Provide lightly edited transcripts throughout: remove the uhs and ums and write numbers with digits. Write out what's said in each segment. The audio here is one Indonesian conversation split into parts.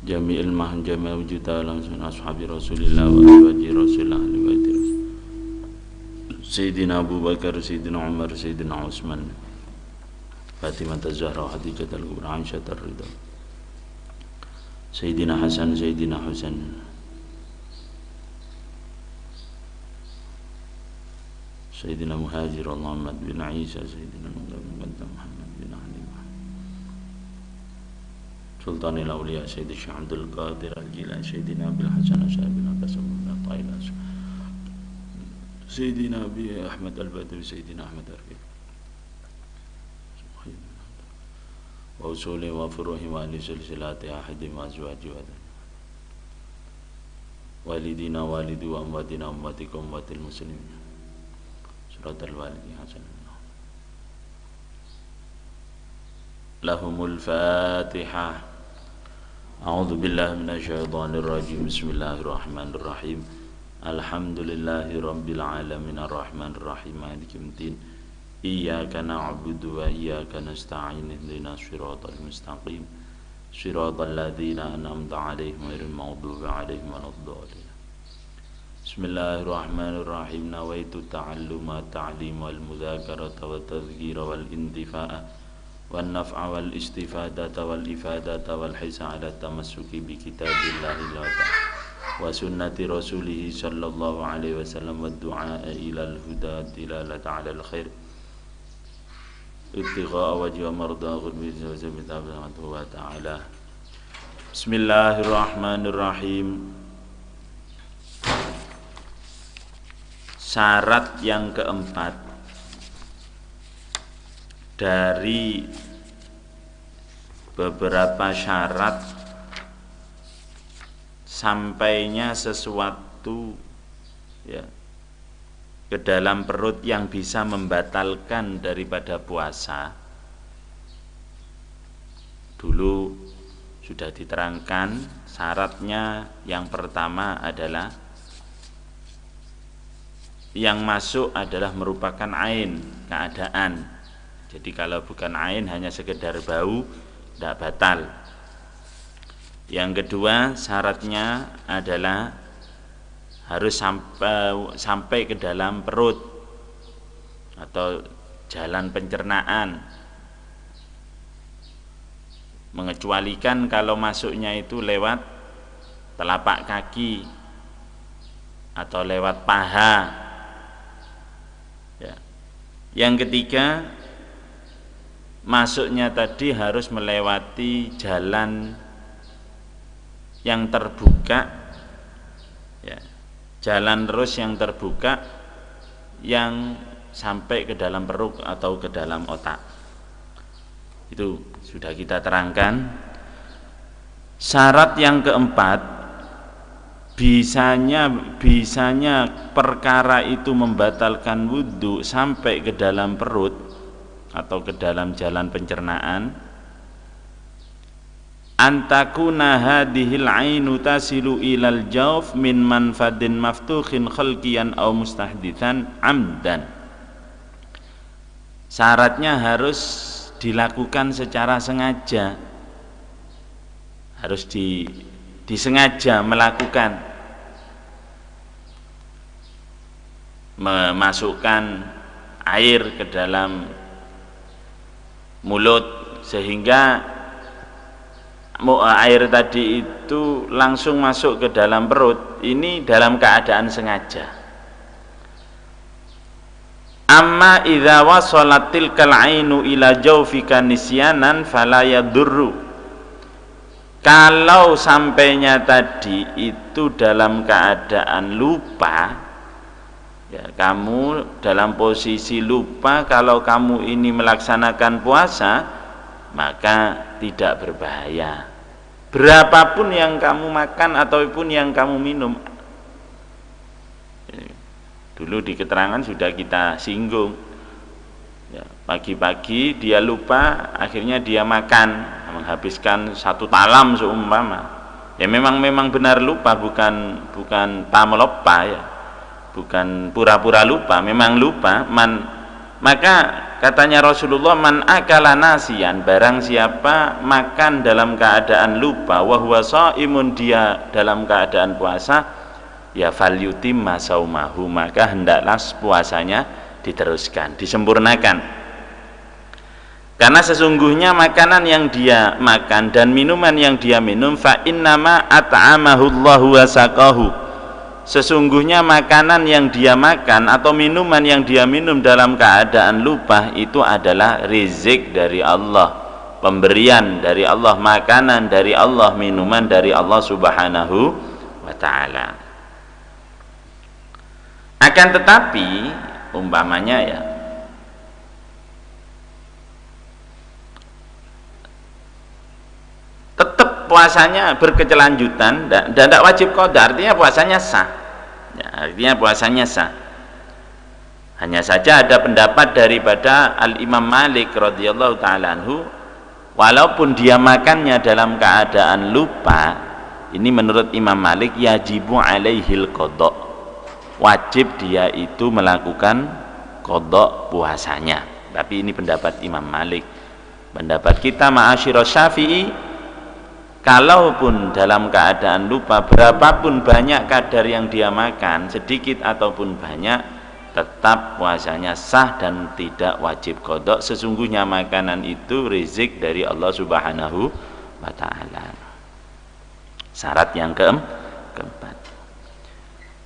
jami'il mahjama wujuda langsung ashabi rasulillah wa azwaji rasulillah Sayyidina Abu Bakar, Sayyidina Umar, Sayyidina Utsman, Fatimah Az-Zahra, Khadijah Al-Kubra, Aisyah Ar-Ridha, Sayyidina Hasan, Sayyidina Husain, Sayyidina Muhajir Muhammad bin Isa, Sayyidina Muhammad bin Ali, Sultanil Awliya, Sayyidina Syekh Abdul Qadir Al-Jilani, Sayyidina Abil Hasan Asy'ari bin Abbas bin Ta'ilah, Sayyidina Abi Ahmad Al-Badawi, Sayyidina Ahmad Ar-Rifai, wa usuli wa furuhi wa li silsilati ahadi wa azwaji wa walidina walidi wa amwatina ummatikum ummatil muslimin suratul walidi hasan lahumul fatihah. A'udzu billahi minasyaitonir rajim. Bismillahirrahmanirrahim. Alhamdulillahi rabbil alamin arrahmanir rahim maliki yaumiddin. Iyyaka na'budu wa iyyaka nasta'in ihdinas siratal mustaqim siratal ladzina an'amta 'alaihim ghairil maghdubi 'alaihim waladdallin. Bismillahirrahmanirrahim. Nawaitu ta'alluma ta'lim wal mudzakarata wat tadhkira wal intifa'a wan naf'a wal istifadata wal ifadata wal hisa 'ala tamassuki bi kitabillahi wa sunnati rasulih sallallahu alaihi wasallam wa du'a ila al-huda dilalata 'ala al-khair ibtigha'a wajhi mardaahu wa ta'ala. Bismillahirrahmanirrahim. Syarat yang keempat dari beberapa syarat sampainya sesuatu ya ke dalam perut yang bisa membatalkan daripada puasa. Dulu sudah diterangkan syaratnya. Yang pertama adalah yang masuk adalah merupakan ain, keadaan. Jadi kalau bukan ain, hanya sekedar bau, tidak batal. Yang kedua syaratnya adalah harus sampai ke dalam perut atau jalan pencernaan, mengecualikan kalau masuknya itu lewat telapak kaki atau lewat paha ya. Yang ketiga masuknya tadi harus melewati jalan yang terbuka ya. Jalan terus yang terbuka yang sampai ke dalam perut atau ke dalam otak. Itu sudah kita terangkan. Syarat yang keempat, bisanya perkara itu membatalkan wudhu sampai ke dalam perut atau ke dalam jalan pencernaan. Antakuna hadhil ainu tasilu ilal jawf min manfadin maftuhin khalqiyan aw mustahditsan amdan. Syaratnya harus dilakukan secara sengaja, harus disengaja melakukan, memasukkan air ke dalam mulut sehingga air tadi itu langsung masuk ke dalam perut. Ini dalam keadaan sengaja. Amma idza wasalat tilkal ainu ila jawfika nisyanan fala yadurru. Kalau sampainya tadi itu dalam keadaan lupa ya, kamu dalam posisi lupa kalau kamu ini melaksanakan puasa, maka tidak berbahaya. Berapapun yang kamu makan ataupun yang kamu minum. Dulu di keterangan sudah kita singgung ya, pagi-pagi dia lupa, akhirnya dia makan, menghabiskan satu talam seumpama. Ya memang benar lupa, bukan tamlopa ya, bukan pura-pura lupa, memang lupa. Man Maka katanya Rasulullah, man akala nasiyan, barang siapa makan dalam keadaan lupa, wa huwa shaimun, dia dalam keadaan puasa, ya falyutimma saumahu, maka hendaklah puasanya diteruskan, disempurnakan. Karena sesungguhnya makanan yang dia makan dan minuman yang dia minum, fa innama at'amahu Allahu wa saqahu, sesungguhnya makanan yang dia makan atau minuman yang dia minum dalam keadaan lupa itu adalah rizq dari Allah, pemberian dari Allah, makanan dari Allah, minuman dari Allah Subhanahu wa ta'ala. Akan tetapi umpamanya ya, tetap puasanya berkelanjutan dan tidak wajib qada, artinya puasanya sah ya, artinya puasanya sah. Hanya saja ada pendapat daripada Al-Imam Malik radhiyallahu ta'ala anhu, walaupun dia makannya dalam keadaan lupa, ini menurut Imam Malik yajibu alaihil qada, wajib dia itu melakukan qada puasanya. Tapi ini pendapat Imam Malik. Pendapat kita ma'asyiras Syafi'i, kalaupun dalam keadaan lupa, berapapun banyak kadar yang dia makan, sedikit ataupun banyak, tetap puasanya sah dan tidak wajib qada. Sesungguhnya makanan itu rezeki dari Allah Subhanahu wa ta'ala. Syarat yang keempat,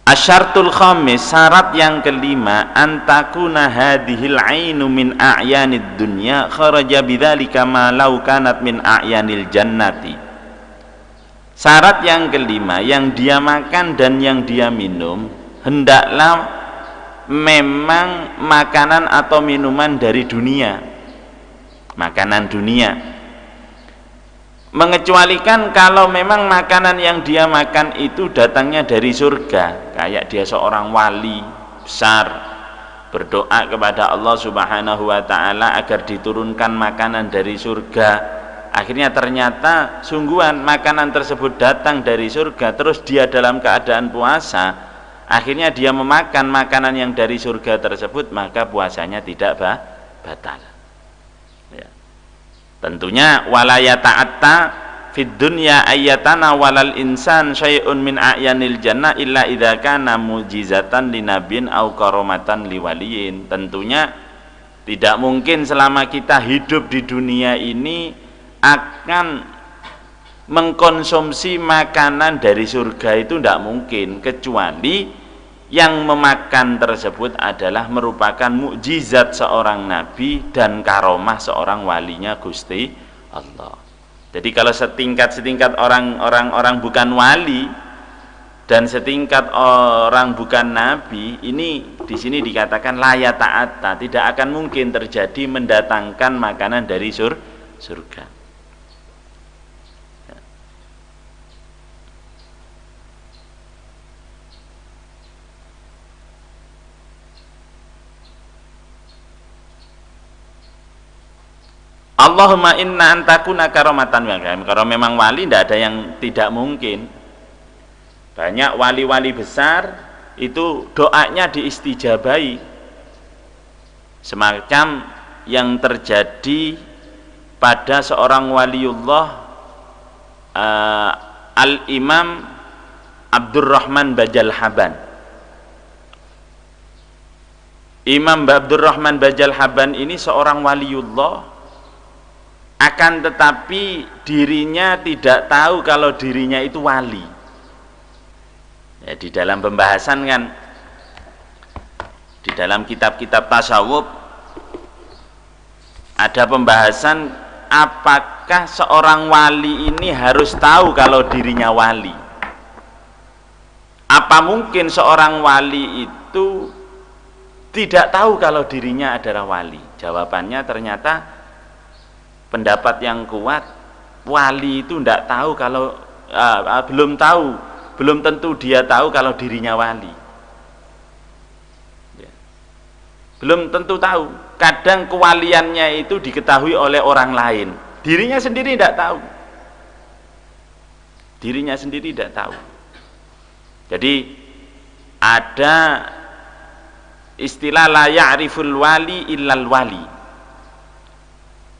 asyartul khamis, syarat yang kelima, antakuna hadhil ainu min a'yanid dunya kharaja bidzalika ma law kanat min a'yanil jannati. Syarat yang kelima, yang dia makan dan yang dia minum hendaklah memang makanan atau minuman dari dunia, makanan dunia, mengecualikan kalau memang makanan yang dia makan itu datangnya dari surga, kayak dia seorang wali besar berdoa kepada Allah Subhanahu wa ta'ala agar diturunkan makanan dari surga, akhirnya ternyata sungguhan makanan tersebut datang dari surga, terus dia dalam keadaan puasa, akhirnya dia memakan makanan yang dari surga tersebut, maka puasanya tidak batal ya. Tentunya wala yata'atta fid dunya ayyatana walal insan syai'un min a'yanil jannah illa idza kana mujizatan linabiyyin au karamatan liwaliyin. Tentunya tidak mungkin selama kita hidup di dunia ini akan mengkonsumsi makanan dari surga, itu tidak mungkin, kecuali yang memakan tersebut adalah merupakan mukjizat seorang nabi dan karomah seorang walinya Gusti Allah. Jadi kalau setingkat orang bukan wali dan setingkat orang bukan nabi, ini di sini dikatakan la yata'atta, tidak akan mungkin terjadi mendatangkan makanan dari surga. Allahumma inna antakuna karamatan wa karam. Kalau memang wali tidak ada yang tidak mungkin. Banyak wali-wali besar itu doanya diistijabai, semacam yang terjadi pada seorang waliullah Al-Imam Abdurrahman Bajal Haban. Imam Abdurrahman Bajal Haban ini seorang waliullah, akan tetapi dirinya tidak tahu kalau dirinya itu wali ya. Di dalam pembahasan kan, di dalam kitab-kitab tasawuf ada pembahasan apakah seorang wali ini harus tahu kalau dirinya wali. Apa mungkin seorang wali itu tidak tahu kalau dirinya adalah wali? Jawabannya ternyata pendapat yang kuat, wali itu tidak tahu kalau belum tentu dia tahu kalau dirinya wali ya. Belum tentu tahu. Kadang kewaliannya itu diketahui oleh orang lain, dirinya sendiri tidak tahu. Dirinya sendiri tidak tahu. Jadi ada istilah la ya'riful wali illal wali,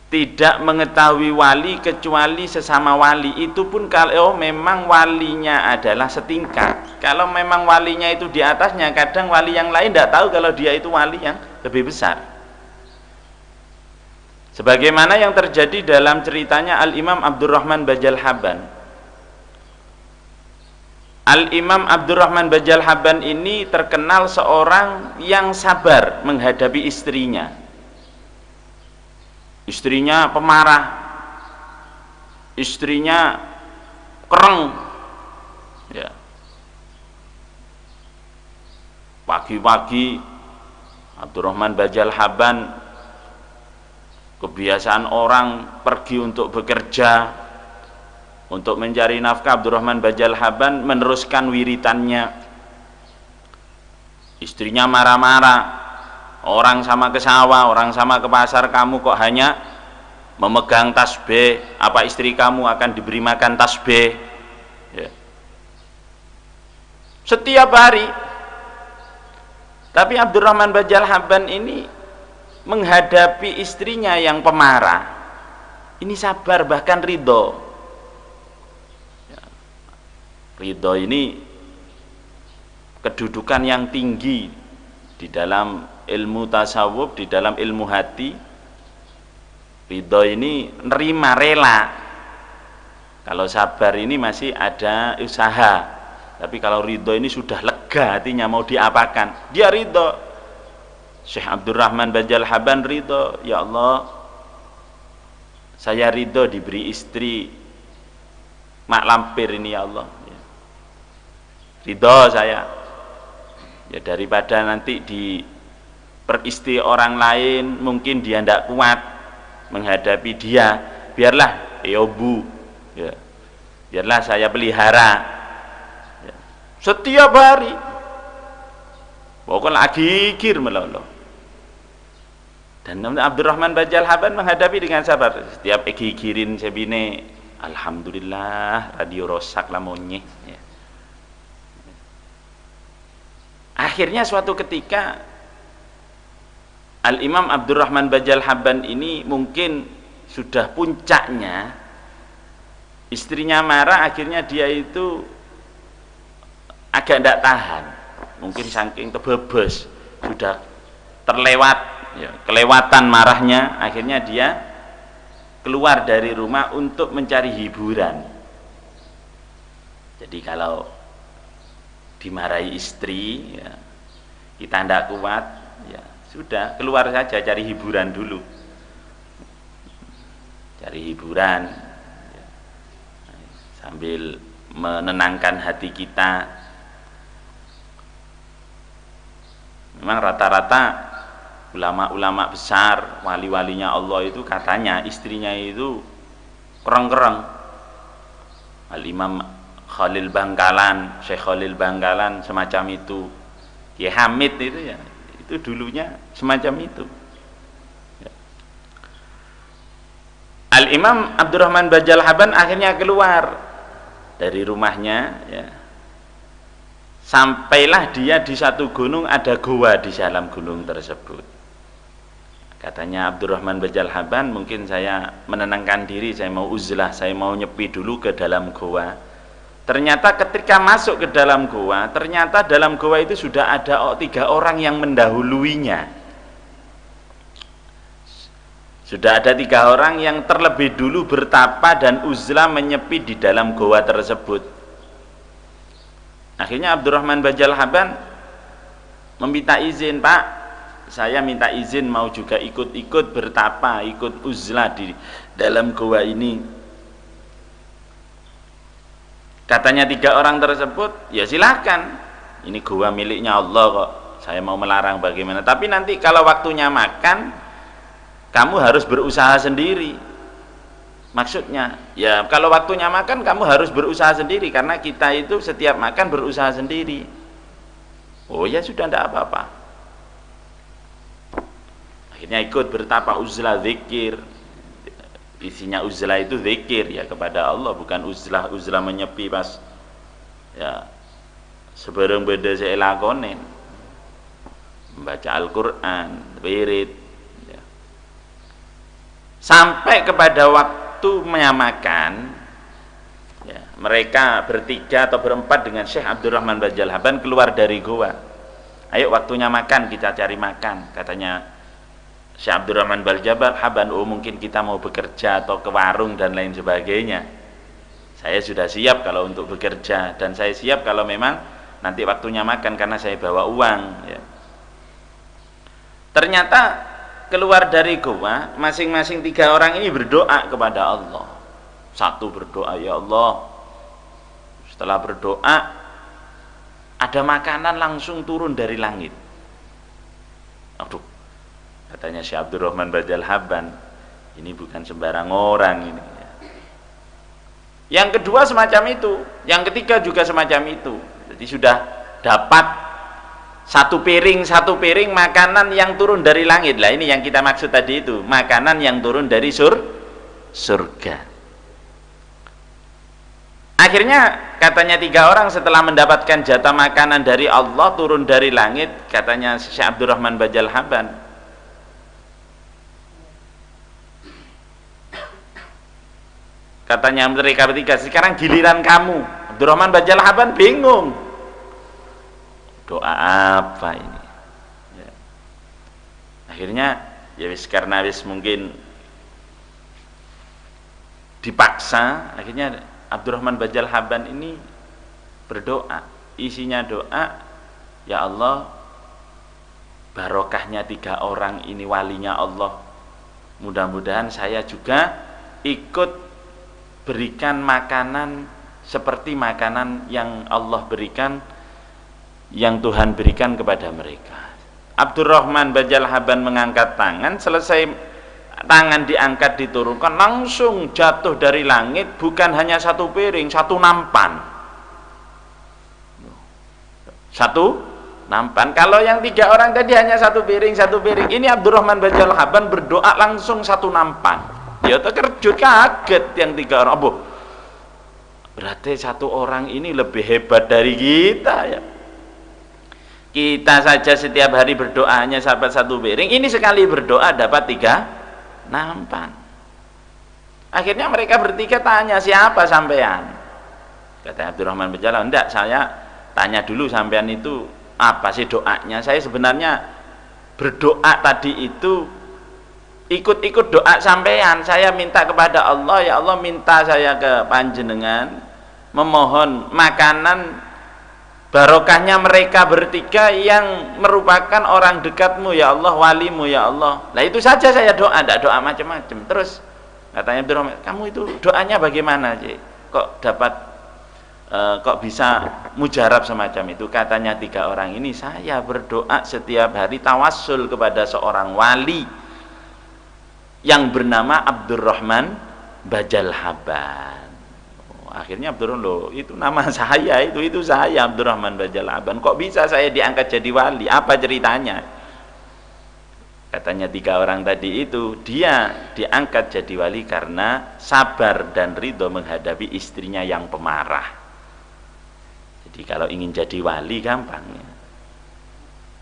tidak mengetahui wali kecuali sesama wali. Itu pun kalau memang walinya adalah setingkat. Kalau memang walinya itu di atasnya, kadang wali yang lain tidak tahu kalau dia itu wali yang lebih besar. Sebagaimana yang terjadi dalam ceritanya Al-Imam Abdurrahman Bajal Haban. Al-Imam Abdurrahman Bajal Haban ini terkenal seorang yang sabar menghadapi istrinya. Istrinya pemarah, istrinya kereng, ya. Pagi-pagi Abdurrahman Bajal Haban, kebiasaan orang pergi untuk bekerja, untuk mencari nafkah. Abdurrahman Bajal Haban meneruskan wiritannya. Istrinya marah-marah. Orang sama ke sawah, orang sama ke pasar, kamu kok hanya memegang tasbih? Apa istri kamu akan diberi makan tasbih? Ya. Setiap hari. Tapi Abdurrahman Bajal Haban ini menghadapi istrinya yang pemarah, ini sabar, bahkan ridho. Ya. Ridho ini kedudukan yang tinggi di dalam ilmu tasawuf, di dalam ilmu hati. Ridho ini nerima, rela. Kalau sabar ini masih ada usaha, tapi kalau ridho ini sudah lega hatinya, mau diapakan dia ridho. Syekh Abdurrahman Bajal Haban ridho, ya Allah, saya ridho diberi istri mak lampir ini, ya Allah, ridho saya, ya daripada nanti di peristri orang lain, mungkin dia tidak kuat menghadapi dia, biarlah bu, ya, biarlah saya pelihara, ya. Setiap hari pokoknya gigir melolo. Dan Abdurrahman Bajal Haban menghadapi dengan sabar. Setiap gigirin sebine, alhamdulillah radio rosak lamonnya, ya. Akhirnya suatu ketika Al-Imam Abdurrahman Bajal Haban ini mungkin sudah puncaknya, istrinya marah, akhirnya dia itu agak tidak tahan, mungkin saking kebebes, sudah terlewat, ya, kelewatan marahnya, akhirnya dia keluar dari rumah untuk mencari hiburan. Jadi kalau dimarahi istri, ya, kita tidak kuat, ya sudah, keluar saja cari hiburan dulu, cari hiburan, ya, sambil menenangkan hati kita. Memang rata-rata ulama-ulama besar, wali-walinya Allah itu katanya istrinya itu kereng-kereng. Al-Imam Khalil Bangkalan, Syekh Khalil Bangkalan semacam itu. Kiai Hamid itu, ya, itu dulunya semacam itu, ya. Al-Imam Abdurrahman Bajal Haban akhirnya keluar dari rumahnya, ya. Sampailah dia di satu gunung, ada goa di dalam gunung tersebut. Katanya Abdurrahman Bajal Haban, mungkin saya menenangkan diri, saya mau uzlah, saya mau nyepi dulu ke dalam goa. Ternyata ketika masuk ke dalam goa, ternyata dalam goa itu sudah ada 3 orang yang mendahuluinya. Sudah ada 3 orang yang terlebih dulu bertapa dan uzlah menyepi di dalam goa tersebut. Akhirnya Abdurrahman Bajal Haban meminta izin, Pak, saya minta izin mau juga ikut-ikut bertapa, ikut uzlah di dalam goa ini. Katanya 3 orang tersebut, ya silahkan, ini goa miliknya Allah kok, saya mau melarang bagaimana, tapi nanti kalau waktunya makan, kamu harus berusaha sendiri. Maksudnya, ya kalau waktunya makan kamu harus berusaha sendiri, karena kita itu setiap makan berusaha sendiri. Oh ya sudah, tidak apa-apa. Akhirnya ikut bertapa uzlah, zikir. Isinya uzlah itu zikir, ya, kepada Allah, bukan uzlah menyepi pas, ya, sebarang beda saya lakonin. membaca Al-Quran, wirid, ya. Sampai kepada waktu menyamakan, ya, mereka bertiga atau berempat dengan Syekh Abdurrahman Bajal Haban keluar dari goa. Ayo waktunya makan, kita cari makan, katanya Syekh Abdurrahman Bajal Haban. Oh mungkin kita mau bekerja atau ke warung dan lain sebagainya. Saya sudah siap kalau untuk bekerja, dan saya siap kalau memang nanti waktunya makan karena saya bawa uang, ya. Ternyata keluar dari goa, masing-masing 3 orang ini berdoa kepada Allah. Satu berdoa, ya Allah, setelah berdoa ada makanan langsung turun dari langit. Aduh, katanya Syekh Abdurrahman Bajal Haban, ini bukan sembarang orang ini. Yang kedua semacam itu, yang ketiga juga semacam itu. Jadi sudah dapat satu piring makanan yang turun dari langit. Lah ini yang kita maksud tadi itu, makanan yang turun dari surga. Akhirnya katanya 3 orang setelah mendapatkan jatah makanan dari Allah turun dari langit, katanya Syekh Abdurrahman Bajal Haban, katanya mereka bertiga, sekarang giliran kamu. Abdurrahman Bajal Haban bingung, doa apa ini, ya. Akhirnya ya wis, karena wis mungkin dipaksa, akhirnya Abdurrahman Bajal Haban ini berdoa, isinya doa, ya Allah, barokahnya 3 orang ini walinya Allah, mudah-mudahan saya juga ikut berikan makanan seperti makanan yang Allah berikan, yang Tuhan berikan kepada mereka. Abdurrahman Bajal Haban mengangkat tangan, selesai tangan diangkat diturunkan, langsung jatuh dari langit bukan hanya 1 piring, 1 nampan. 1 nampan. Kalau yang 3 orang tadi hanya 1 piring, 1 piring. Ini Abdurrahman Bajal Haban berdoa langsung 1 nampan. Ya terkejut, kaget yang 3 orang. Oh, berarti 1 orang ini lebih hebat dari kita, ya. Kita saja setiap hari berdoa hanya dapat 1 piring, ini sekali berdoa dapat 3 nampan. Akhirnya mereka bertiga tanya, siapa sampean? Kata Abdurrahman Bajal, enggak, saya tanya dulu sampean itu apa sih doanya. Saya sebenarnya berdoa tadi itu ikut-ikut doa sampean. Saya minta kepada Allah, ya Allah, minta saya ke panjenengan memohon makanan barokahnya mereka bertiga yang merupakan orang dekatmu, ya Allah, walimu, ya Allah. Nah itu saja saya doa, tidak doa macam-macam. Terus katanya Abdurrahman, kamu itu doanya bagaimana sih? Kok dapat kok bisa mujarab semacam itu? Katanya 3 orang ini, saya berdoa setiap hari tawassul kepada seorang wali yang bernama Abdurrahman Bajal Haban. Akhirnya Abdurrahman, loh itu nama saya, itu saya Abdurrahman Bajal Haban, kok bisa saya diangkat jadi wali, apa ceritanya? Katanya 3 orang tadi itu, dia diangkat jadi wali karena sabar dan ridho menghadapi istrinya yang pemarah. Jadi kalau ingin jadi wali gampang, ya.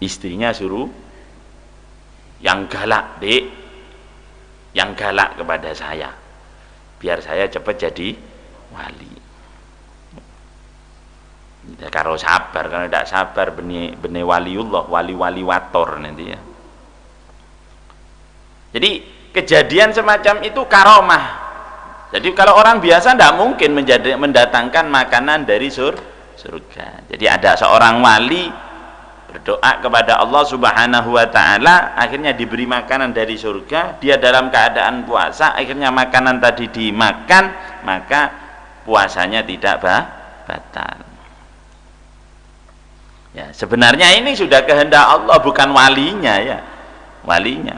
Istrinya suruh yang galak, Dek, yang galak kepada saya, biar saya cepat jadi wali. Kalau sabar, kalau tidak sabar benih waliullah, wali wator nanti, ya. Jadi kejadian semacam itu karomah. Jadi kalau orang biasa tidak mungkin mendatangkan makanan dari surga. Jadi ada seorang wali berdoa kepada Allah Subhanahu wa ta'ala, akhirnya diberi makanan dari surga, dia dalam keadaan puasa, akhirnya makanan tadi dimakan, maka puasanya tidak batal. Ya, sebenarnya ini sudah kehendak Allah, bukan walinya, ya. Walinya.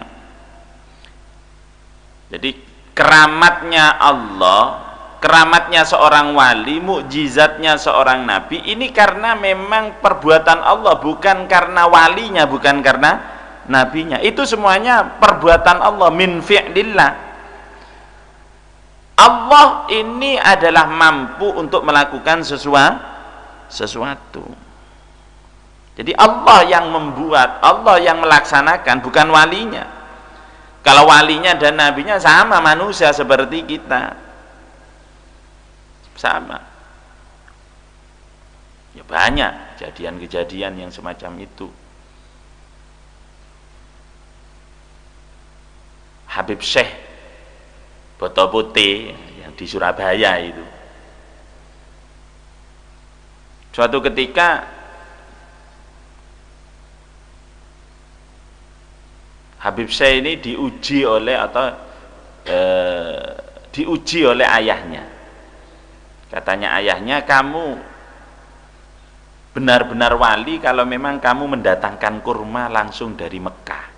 Jadi keramatnya Allah, keramatnya seorang wali, mukjizatnya seorang nabi, ini karena memang perbuatan Allah, bukan karena walinya, bukan karena nabinya. Itu semuanya perbuatan Allah, min fi'lillah. Allah ini adalah mampu untuk melakukan sesuatu. Jadi Allah yang membuat, Allah yang melaksanakan, bukan walinya. Kalau walinya dan nabinya sama manusia seperti kita, sama. Ya banyak kejadian-kejadian yang semacam itu. Habib Syekh Boto Putih yang di Surabaya itu, suatu ketika Habib Syekh ini diuji oleh ayahnya. Katanya ayahnya, kamu benar-benar wali kalau memang kamu mendatangkan kurma langsung dari Mekah.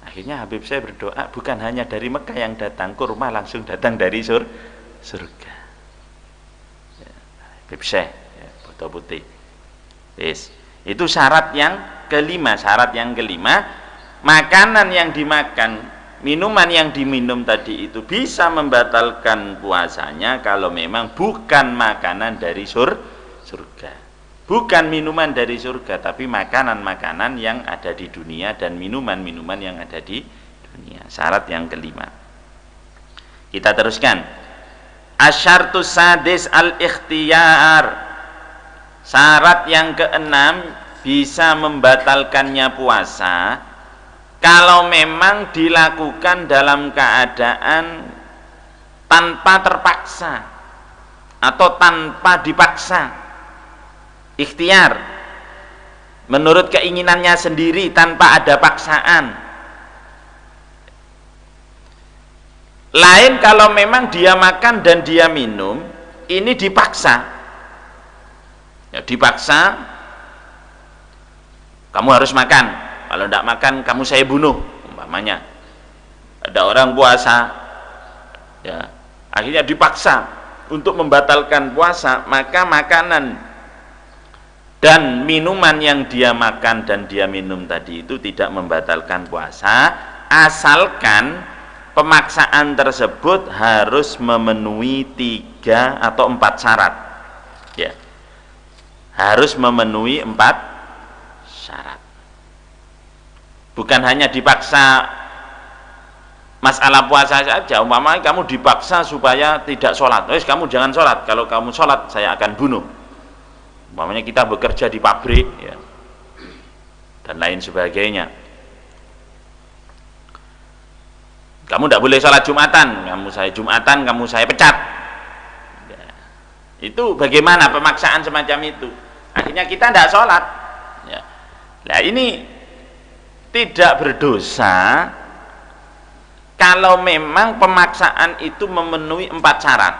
Akhirnya Habib Syekh berdoa, bukan hanya dari Mekah yang datang, kurma langsung datang dari surga. Ya, Habib Syekh ya, Boto Putih. Yes. Itu syarat yang kelima. Syarat yang kelima, makanan yang dimakan, minuman yang diminum tadi itu bisa membatalkan puasanya kalau memang bukan makanan dari surga. Bukan minuman dari surga, tapi makanan-makanan yang ada di dunia dan minuman-minuman yang ada di dunia. Syarat yang kelima. Kita teruskan. Asyartus sadis al-ikhtiyar. Syarat yang keenam bisa membatalkannya puasa kalau memang dilakukan dalam keadaan tanpa terpaksa atau tanpa dipaksa. Ikhtiar menurut keinginannya sendiri tanpa ada paksaan. Lain kalau memang dia makan dan dia minum, ini dipaksa. Ya, dipaksa, kamu harus makan, kalau tidak makan kamu saya bunuh, umpamanya. Ada orang puasa, ya, akhirnya dipaksa untuk membatalkan puasa, maka makanan dan minuman yang dia makan dan dia minum tadi itu tidak membatalkan puasa, asalkan pemaksaan tersebut harus memenuhi 3 atau 4 syarat. Ya, harus memenuhi 4 syarat. Bukan hanya dipaksa masalah puasa saja. Umpamanya kamu dipaksa supaya tidak sholat, kamu jangan sholat, kalau kamu sholat saya akan bunuh. Umpamanya kita bekerja di pabrik ya, dan lain sebagainya. Kamu tidak boleh sholat Jumatan, kamu saya pecat ya. Itu bagaimana pemaksaan semacam itu? Akhirnya kita tidak sholat ya. Nah ini tidak berdosa kalau memang pemaksaan itu memenuhi 4 syarat.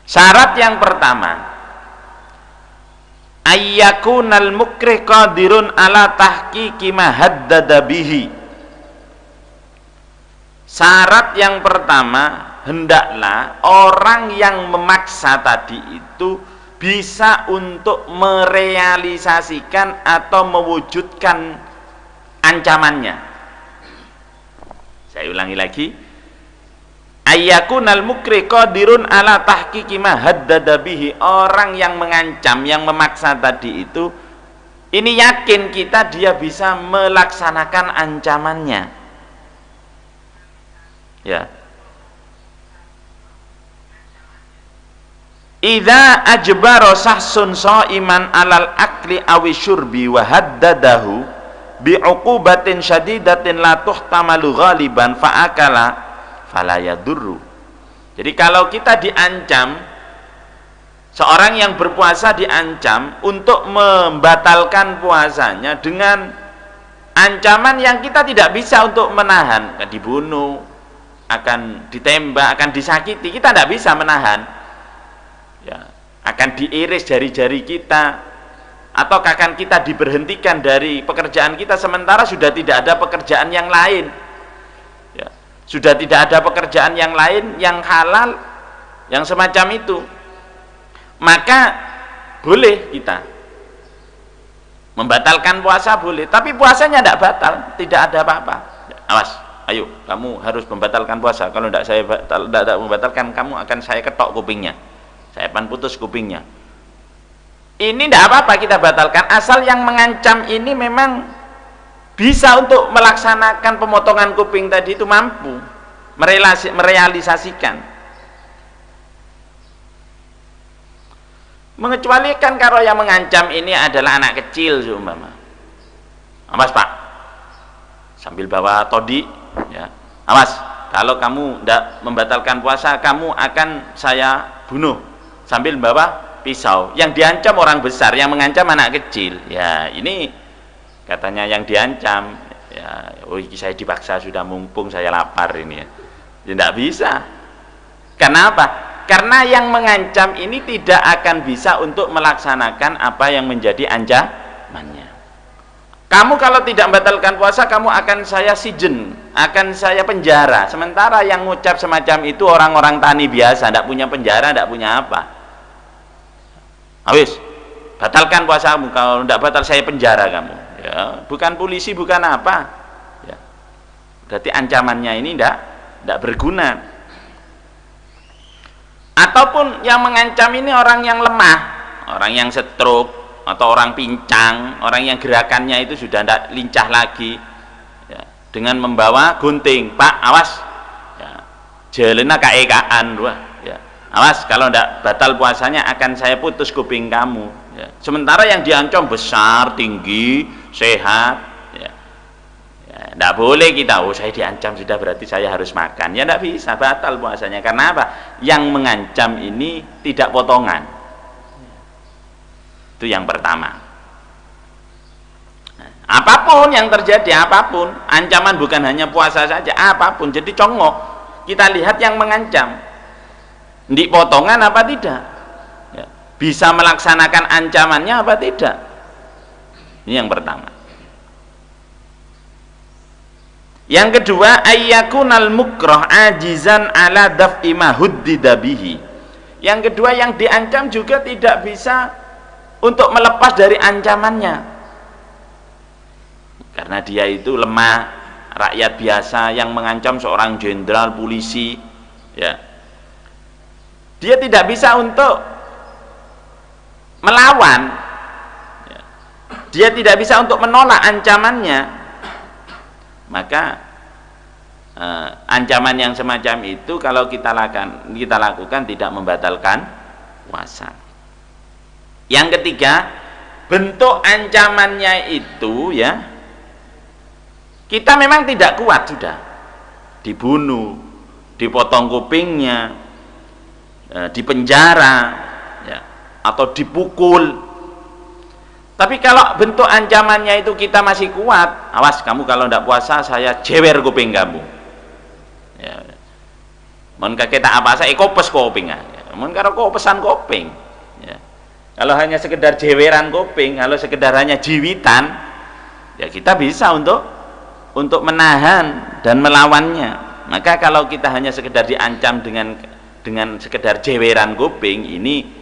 Syarat yang pertama, ayyakunal mukrih qadirun ala tahqiqi ma haddada bihi. Syarat yang pertama, hendaklah orang yang memaksa tadi itu bisa untuk merealisasikan atau mewujudkan ancamannya. Saya ulangi lagi, ayyakunal mukri qadirun ala tahqiqi ma haddada bihi. Orang yang mengancam, yang memaksa tadi itu, ini yakin kita dia bisa melaksanakan ancamannya ya. Idza ajbara sahsun shaiman alal akli awi syurbi wa haddadahu bi uqubatin syadidatin la tuhtamalu ghaliban fa akala fala yadurru. Jadi kalau kita diancam, seorang yang berpuasa diancam untuk membatalkan puasanya dengan ancaman yang kita tidak bisa untuk menahan, akan dibunuh, akan ditembak, akan disakiti, kita tidak bisa menahan ya, akan diiris jari-jari kita, atau akan kita diberhentikan dari pekerjaan kita sementara sudah tidak ada pekerjaan yang lain ya, sudah tidak ada pekerjaan yang lain yang halal yang semacam itu, maka boleh kita membatalkan puasa, boleh, tapi puasanya tidak batal, tidak ada apa-apa. Awas, ayo kamu harus membatalkan puasa, kalau tidak membatalkan kamu akan saya ketok kupingnya, saya akan putus kupingnya. ini tidak apa-apa kita batalkan, asal yang mengancam ini memang bisa untuk melaksanakan pemotongan kuping tadi itu, mampu merealisasikan. Mengecualikan kalau yang mengancam ini adalah anak kecil seumpama. Awas Pak, sambil bawa todi, ya. Awas, kalau kamu tidak membatalkan puasa, kamu akan saya bunuh, sambil bawa pisau. Yang diancam orang besar, yang mengancam anak kecil. Ya, ini katanya yang diancam, ya, oh saya dipaksa sudah, mumpung saya lapar ini ya. Tidak bisa. Kenapa? Karena yang mengancam ini tidak akan bisa untuk melaksanakan apa yang menjadi ancamannya. Kamu kalau tidak membatalkan puasa, kamu akan saya sijen, akan saya penjara. Sementara yang ngucap semacam itu orang-orang tani biasa, tidak punya penjara, tidak punya apa. Habis, batalkan puasamu, kalau tidak batal saya penjara kamu. Ya, bukan polisi, bukan apa. Ya. Berarti ancamannya ini tidak berguna. Ataupun yang mengancam ini orang yang lemah, orang yang stroke, atau orang pincang, orang yang gerakannya itu sudah tidak lincah lagi, ya, dengan membawa gunting. Pak, awas, ya, jelena kaekaan, ya. Awas, kalau tidak batal puasanya akan saya putus kuping kamu. Ya. Sementara yang diancam besar, tinggi, sehat, ya. Ya, tidak boleh kita, oh saya diancam sudah berarti saya harus makan. Ya tidak bisa, batal puasanya. Karena apa? Yang mengancam ini tidak potongan. Itu yang pertama. Nah, apapun yang terjadi, apapun, ancaman bukan hanya puasa saja, apapun. Jadi congok, kita lihat yang mengancam, di potongan apa tidak, ya, bisa melaksanakan ancamannya apa tidak. Ini yang pertama. Yang kedua, ayyakunal mukrah ajizan ala daf'i ma huddida bihi. Yang kedua, yang diancam juga tidak bisa untuk melepas dari ancamannya, karena dia itu lemah, rakyat biasa yang mengancam seorang jenderal polisi, ya, dia tidak bisa untuk melawan, ya. Dia tidak bisa untuk menolak ancamannya. Maka ancaman yang semacam itu kalau kita lakukan tidak membatalkan puasa. Yang ketiga, bentuk ancamannya itu, ya, kita memang tidak kuat sudah, dibunuh, dipotong kupingnya, dipenjara, ya, atau dipukul. Tapi kalau bentuk ancamannya itu kita masih kuat, awas kamu kalau tidak puasa saya jewer kuping kamu. Ya. Mun kita apa saya kopes kupingnya. Mun karo kopesan kuping. Ya. Kalau hanya sekedar jeweran kuping, kalau sekedar hanya jiwitan, ya kita bisa untuk menahan dan melawannya. Maka kalau kita hanya sekedar diancam dengan sekedar jeweran kuping, ini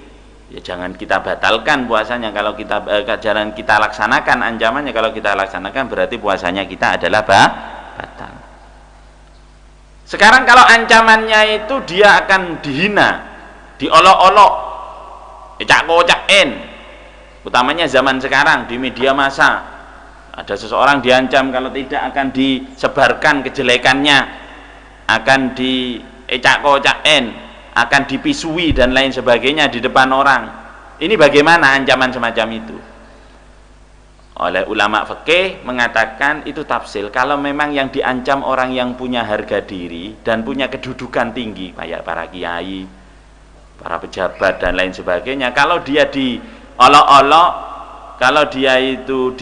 ya jangan kita batalkan puasanya. Kalau kita jangan kita laksanakan ancamannya. Kalau kita laksanakan berarti puasanya kita adalah batal. Sekarang kalau ancamannya itu dia akan dihina, diolok-olok, cak-kocakin, utamanya zaman sekarang di media massa, ada seseorang diancam kalau tidak akan disebarkan kejelekannya, akan dicak-kocakin, akan dipisui dan lain sebagainya di depan orang. Ini bagaimana ancaman semacam itu? Oleh ulama fikih mengatakan itu tafsil. Kalau memang yang diancam orang yang punya harga diri dan punya kedudukan tinggi, kayak para kiai, para pejabat dan lain sebagainya, kalau dia diolok-olok, kalau dia itu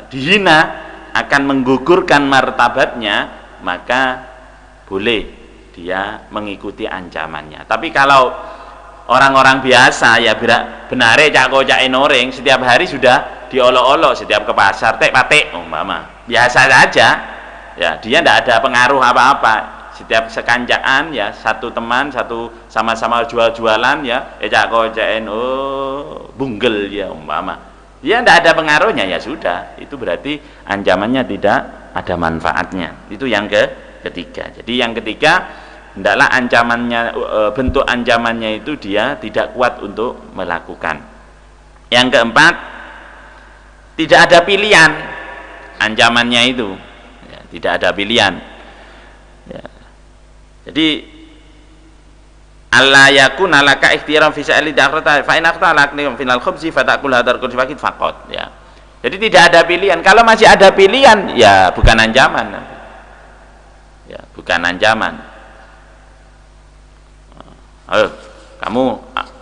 dihina, akan menggugurkan martabatnya, maka boleh dia mengikuti ancamannya. Tapi kalau orang-orang biasa, ya benare cak-kocakin orang, setiap hari sudah diolok-olok, setiap ke pasar patek umpama biasa saja, ya dia tidak ada pengaruh apa-apa. Setiap sekanjaan, ya satu teman, satu sama-sama jual-jualan, ya cak-kocakin, oh bunggel ya umpama, dia tidak ada pengaruhnya, ya sudah, itu berarti ancamannya tidak ada manfaatnya. Itu yang ketiga. Jadi yang ketiga, hendaklah ancamannya, bentuk ancamannya itu dia tidak kuat untuk melakukan. Yang keempat, tidak ada pilihan ancamannya itu, ya, tidak ada pilihan, ya. Jadi alla yakuna laka ikhtiyaran fi sa'ili dakrata fa in akhta laka final khubzi fatakul hadar kursi fakit fakot, ya. Jadi tidak ada pilihan. Kalau masih ada pilihan, ya bukan ancaman, ya bukan ancaman. Ayo, kamu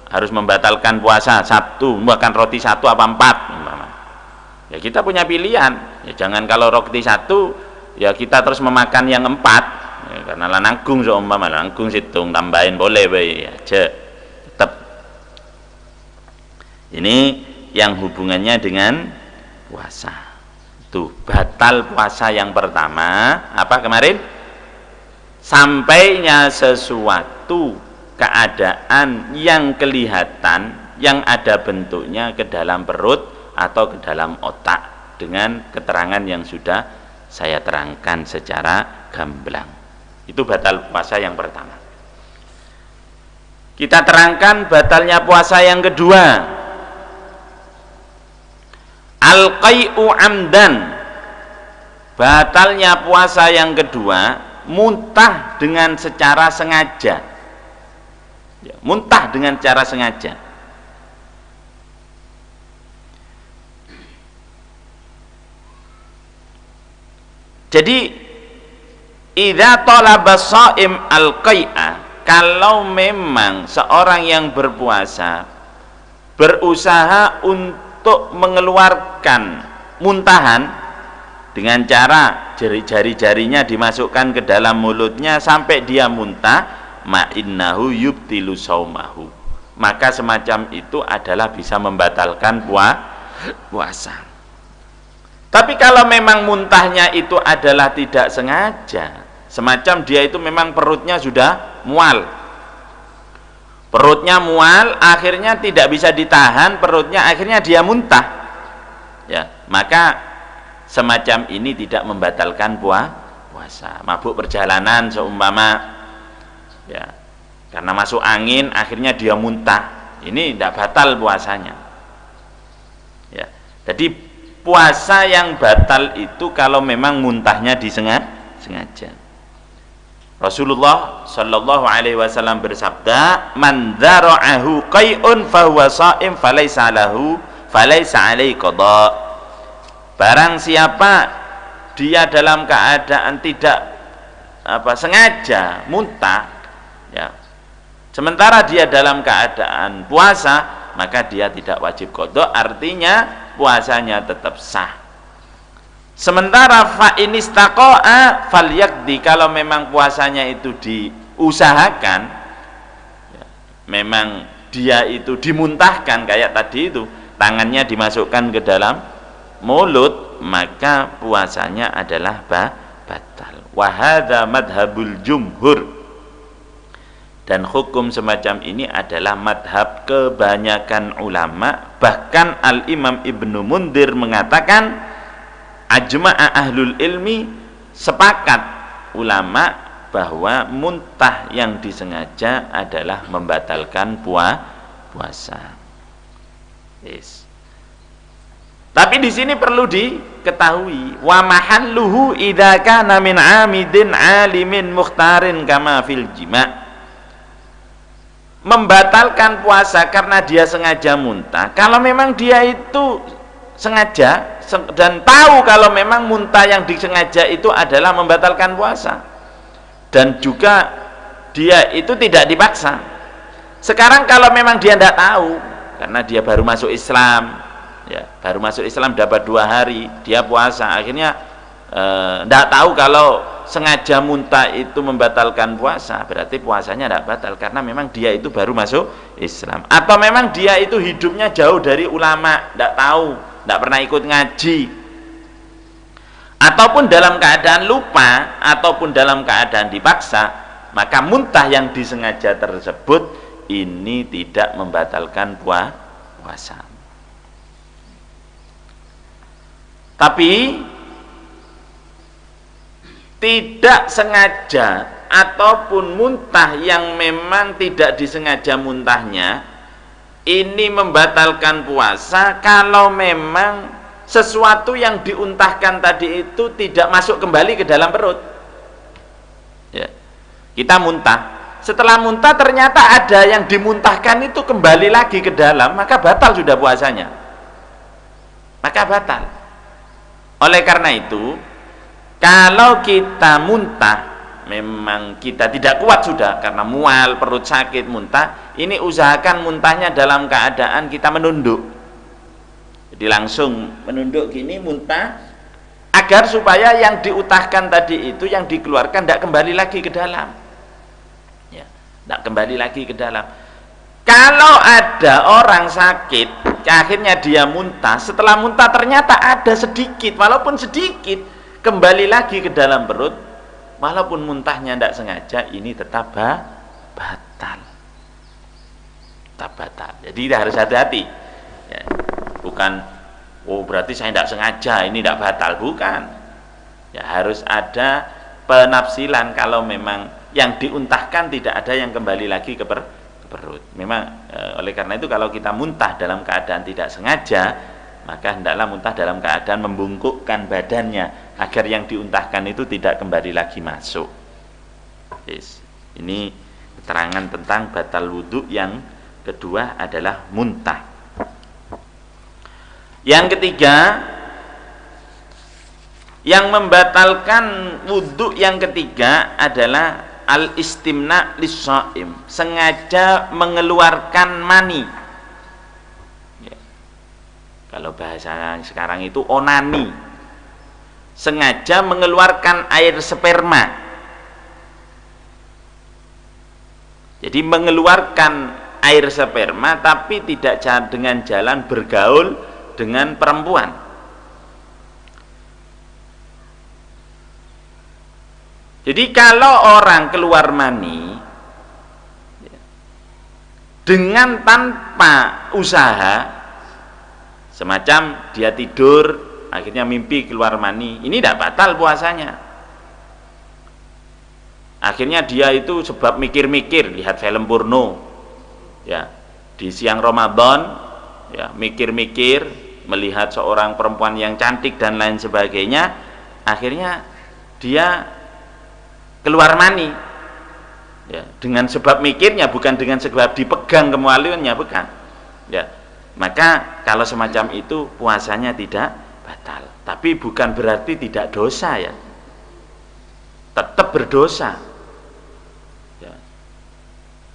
harus membatalkan puasa Sabtu, makan roti 1 apa 4, ya kita punya pilihan. Ya jangan kalau roti 1 ya kita terus memakan yang 4, ya, karena nanggung seumpama nanggung situng tambahin boleh bae aja tetap. Ini yang hubungannya dengan puasa. Tuh, batal puasa yang pertama apa kemarin? Sampainya sesuatu keadaan yang kelihatan, yang ada bentuknya ke dalam perut atau ke dalam otak dengan keterangan yang sudah saya terangkan secara gamblang. Itu batal puasa yang pertama. Kita terangkan batalnya puasa yang kedua. Al-qai'u amdan. Batalnya puasa yang kedua, muntah dengan secara sengaja. Ya, muntah dengan cara sengaja. Jadi idza talaba shaim al-qai'a, kalau memang seorang yang berpuasa berusaha untuk mengeluarkan muntahan dengan cara jari-jarinya dimasukkan ke dalam mulutnya sampai dia muntah, ma'innahu yubtilu saumahu, maka semacam itu adalah bisa membatalkan puasa. Tapi kalau memang muntahnya itu adalah tidak sengaja, semacam dia itu memang perutnya sudah mual, akhirnya tidak bisa ditahan perutnya, akhirnya dia muntah, ya maka semacam ini tidak membatalkan puasa. Mabuk perjalanan seumpama, ya karena masuk angin akhirnya dia muntah, ini tidak batal puasanya, ya. Jadi puasa yang batal itu kalau memang muntahnya disengaja. Rasulullah Shallallahu Alaihi Wasallam bersabda, man dzara'ahu qai'un fahuwa sha'im falaysa alaihi qada. Barang siapa dia dalam keadaan tidak sengaja muntah, ya sementara dia dalam keadaan puasa, maka dia tidak wajib qada, artinya puasanya tetap sah. Sementara fa inistaqa'a falyaqdi, kalau memang puasanya itu diusahakan, ya, memang dia itu dimuntahkan kayak tadi itu, tangannya dimasukkan ke dalam mulut, maka puasanya adalah batal. Wa hadza madhabul jumhur, dan hukum semacam ini adalah madhab kebanyakan ulama. Bahkan Al-Imam Ibnu Mundir mengatakan, ajma'a ahlul ilmi, sepakat ulama bahwa muntah yang disengaja adalah membatalkan puasa. Yes. Tapi di sini perlu diketahui, wa mahalluhu idza kana min 'amidin 'alimin mukhtarin kama fil jima'. Membatalkan puasa karena dia sengaja muntah, kalau memang dia itu sengaja dan tahu kalau memang muntah yang disengaja itu adalah membatalkan puasa, dan juga dia itu tidak dipaksa. Sekarang kalau memang dia tidak tahu, karena dia baru masuk Islam, ya baru masuk Islam dapat 2 hari dia puasa, akhirnya tidak tahu kalau sengaja muntah itu membatalkan puasa, berarti puasanya tidak batal karena memang dia itu baru masuk Islam. Atau memang dia itu hidupnya jauh dari ulama, tidak tahu, tidak pernah ikut ngaji, ataupun dalam keadaan lupa, ataupun dalam keadaan dipaksa, maka muntah yang disengaja tersebut ini tidak membatalkan puasa. Tapi tidak sengaja ataupun muntah yang memang tidak disengaja muntahnya, ini membatalkan puasa kalau memang sesuatu yang diuntahkan tadi itu tidak masuk kembali ke dalam perut. Ya. Kita muntah, setelah muntah ternyata ada yang dimuntahkan itu kembali lagi ke dalam, maka batal sudah puasanya, maka batal. Oleh karena itu, kalau kita muntah, memang kita tidak kuat sudah karena mual, perut sakit, muntah, ini usahakan muntahnya dalam keadaan kita menunduk. Jadi langsung menunduk gini muntah, agar supaya yang diutahkan tadi itu, yang dikeluarkan tidak kembali lagi ke dalam. Ya, tidak kembali lagi ke dalam. Kalau ada orang sakit, akhirnya dia muntah, setelah muntah ternyata ada sedikit, walaupun sedikit, kembali lagi ke dalam perut, walaupun muntahnya tidak sengaja, ini tetap batal. Tetap batal. Jadi harus hati-hati. Ya. Bukan, oh berarti saya tidak sengaja, ini tidak batal. Bukan. Ya, harus ada penafsilan kalau memang yang diuntahkan tidak ada yang kembali lagi ke perut. Memang oleh karena itu kalau kita muntah dalam keadaan tidak sengaja, maka hendaklah muntah dalam keadaan membungkukkan badannya agar yang diuntahkan itu tidak kembali lagi masuk. Yes. Ini keterangan tentang batal wudhu. Yang kedua adalah muntah. Yang ketiga, yang membatalkan wudhu yang ketiga adalah al-istimna lis-shaim, sengaja mengeluarkan mani. Ya. Kalau bahasa sekarang itu onani, sengaja mengeluarkan air sperma. Jadi mengeluarkan air sperma tapi tidak dengan jalan bergaul dengan perempuan. Jadi kalau orang keluar mani dengan tanpa usaha, semacam dia tidur akhirnya mimpi keluar mani, ini tidak batal puasanya. Akhirnya dia itu sebab mikir-mikir, lihat film porno, ya di siang Ramadan, ya mikir-mikir, melihat seorang perempuan yang cantik dan lain sebagainya, akhirnya dia keluar mani, ya dengan sebab mikirnya, bukan dengan sebab dipegang kemaluannya, bukan. Ya, maka kalau semacam itu puasanya tidak batal, tapi bukan berarti tidak dosa, ya, tetap berdosa. Ya.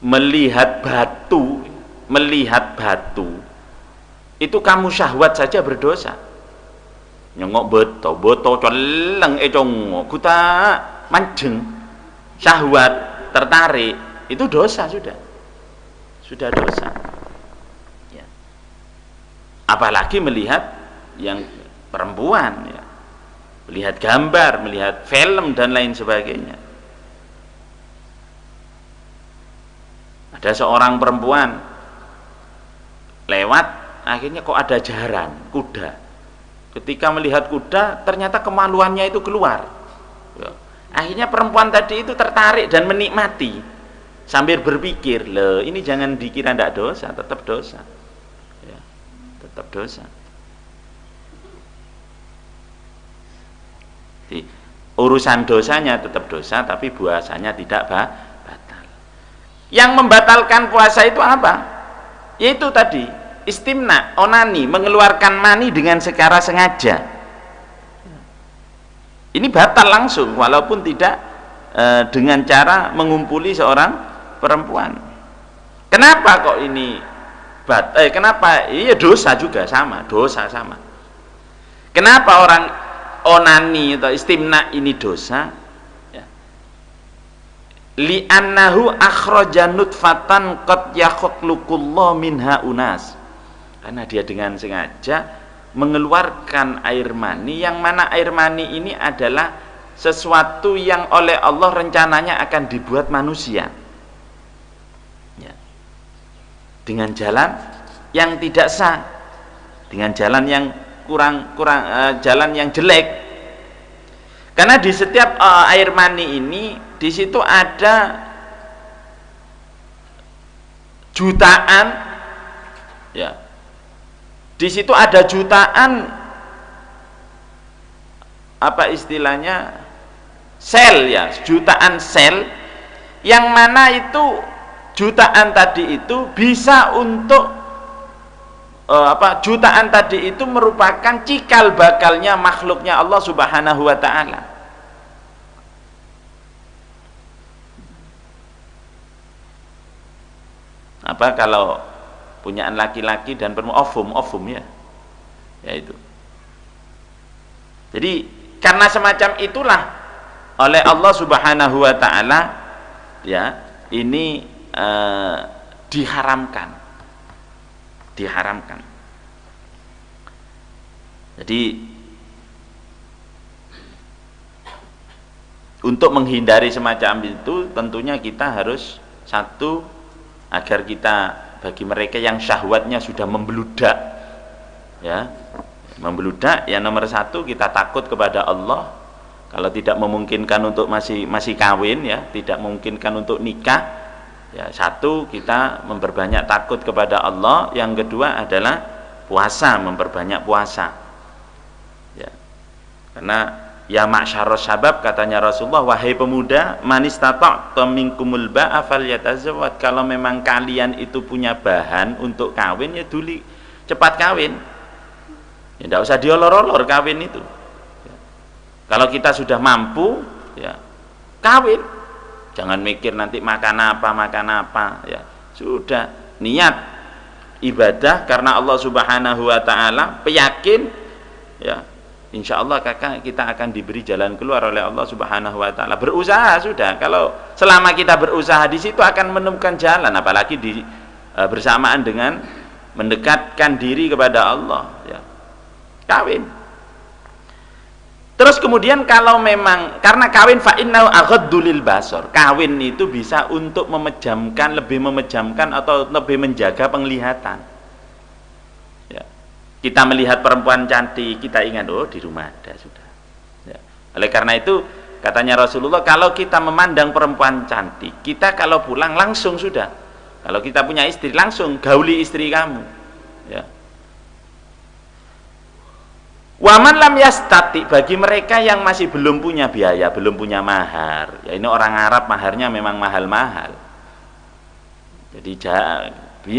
Melihat batu itu kamu syahwat saja berdosa. Nyongok beto coleng congo kuta manjeng, syahwat, tertarik, itu dosa sudah dosa. Ya. Apalagi melihat yang perempuan, ya, melihat gambar, melihat film dan lain sebagainya. Ada seorang perempuan lewat, akhirnya kok ada jaran kuda. Ketika melihat kuda, ternyata kemaluannya itu keluar. Ya. Akhirnya perempuan tadi itu tertarik dan menikmati sambil berpikir, loh ini jangan dikira tidak dosa, tetap dosa. Ya, tetap dosa. Jadi, urusan dosanya tetap dosa, tapi puasanya tidak batal. Yang membatalkan puasa itu apa? Yaitu tadi, istimna, onani, mengeluarkan mani dengan secara sengaja. Ini batal langsung, walaupun tidak dengan cara mengumpuli seorang perempuan. Kenapa kok ini kenapa? Iya dosa juga sama, dosa sama. Kenapa orang onani atau istimna ini dosa? Ya. Li'annahu akhraja nutfatan qad yakhluqullahu minha unas. Karena dia dengan sengaja mengeluarkan air mani, yang mana air mani ini adalah sesuatu yang oleh Allah rencananya akan dibuat manusia, ya, dengan jalan yang tidak sah, dengan jalan yang jalan yang jelek. Karena di setiap air mani ini, di situ ada jutaan Ya. Di situ ada jutaan apa istilahnya sel ya, jutaan sel yang mana itu jutaan tadi itu bisa untuk jutaan tadi itu merupakan cikal bakalnya makhluknya Allah Subhanahu wa taala. Apa kalau punyaan laki-laki dan perempuan ovum ya. Ya itu. Jadi karena semacam itulah oleh Allah Subhanahu wa taala ya, ini diharamkan. Jadi untuk menghindari semacam itu tentunya kita harus satu, agar kita bagi mereka yang syahwatnya sudah membludak ya, membludak ya, nomor satu kita takut kepada Allah. Kalau tidak memungkinkan untuk masih kawin ya, tidak memungkinkan untuk nikah ya, satu kita memperbanyak takut kepada Allah. Yang kedua adalah puasa, memperbanyak puasa ya, karena ya ma'syaros syabab, katanya Rasulullah, wahai pemuda, man istata'ta minkumul ba'a falyatazawwad, kalau memang kalian itu punya bahan untuk kawin ya duli cepat kawin ya, tidak usah diolor-olor kawin itu ya. Kalau kita sudah mampu ya kawin, jangan mikir nanti makan apa ya, sudah niat ibadah karena Allah Subhanahu wa taala, yakin ya, insya Allah kita akan diberi jalan keluar oleh Allah Subhanahu wa taala. Berusaha sudah, kalau selama kita berusaha di situ akan menemukan jalan, apalagi bersamaan dengan mendekatkan diri kepada Allah ya. Kawin. Terus kemudian kalau memang karena kawin fa innahu aghaddu lil basar, kawin itu bisa untuk lebih memejamkan atau lebih menjaga penglihatan. Kita melihat perempuan cantik, kita ingat, oh di rumah ada sudah ya. Oleh karena itu katanya Rasulullah, kalau kita memandang perempuan cantik, kita kalau pulang langsung sudah, kalau kita punya istri langsung gauli istri kamu ya. Waman lam yastati, bagi mereka yang masih belum punya biaya, belum punya mahar ya, ini orang Arab maharnya memang mahal-mahal. Jadi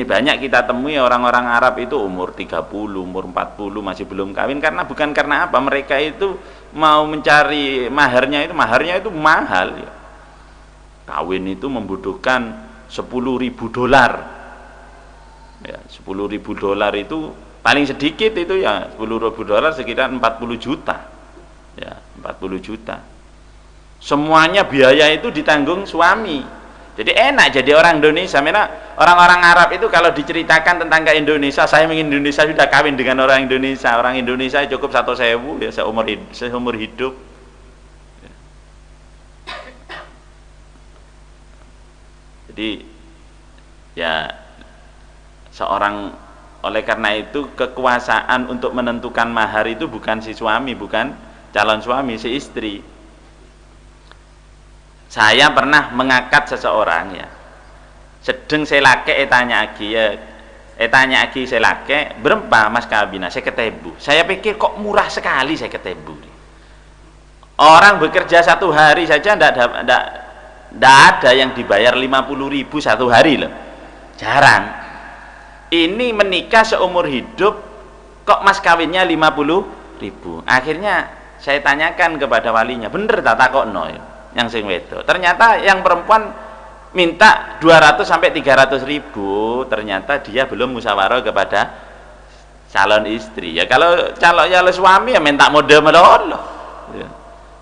banyak kita temui orang-orang Arab itu umur 30, umur 40 masih belum kawin, karena bukan karena apa, mereka itu mau mencari maharnya itu mahal ya. Kawin itu membutuhkan $10.000 ya, $10.000 itu paling sedikit itu ya, $10.000 sekitar 40 juta ya, 40 juta. Semuanya biaya itu ditanggung suami. Jadi enak jadi orang Indonesia. Memang orang-orang Arab itu kalau diceritakan tentang ke Indonesia, saya ingin Indonesia, sudah kawin dengan orang Indonesia. Orang Indonesia cukup 1.000 ya seumur hidup. Jadi ya seorang, oleh karena itu kekuasaan untuk menentukan mahar itu bukan si suami, bukan calon suami, si istri. Saya pernah mengangkat seseorang ya, sedang saya laki tanya lagi saya laki, berapa mas kawinnya? Saya ketebu. Saya pikir kok murah sekali saya ketebu. Orang bekerja 1 hari saja tidak ada yang dibayar 50.000 1 hari loh, jarang. Ini menikah seumur hidup kok mas kawinnya 50.000. Akhirnya saya tanyakan kepada walinya, bener tak takokno ya yang sing wedok, ternyata yang perempuan minta 200 sampai 300.000, ternyata dia belum musyawarah kepada calon istri ya. Kalau suami ya minta modal ya,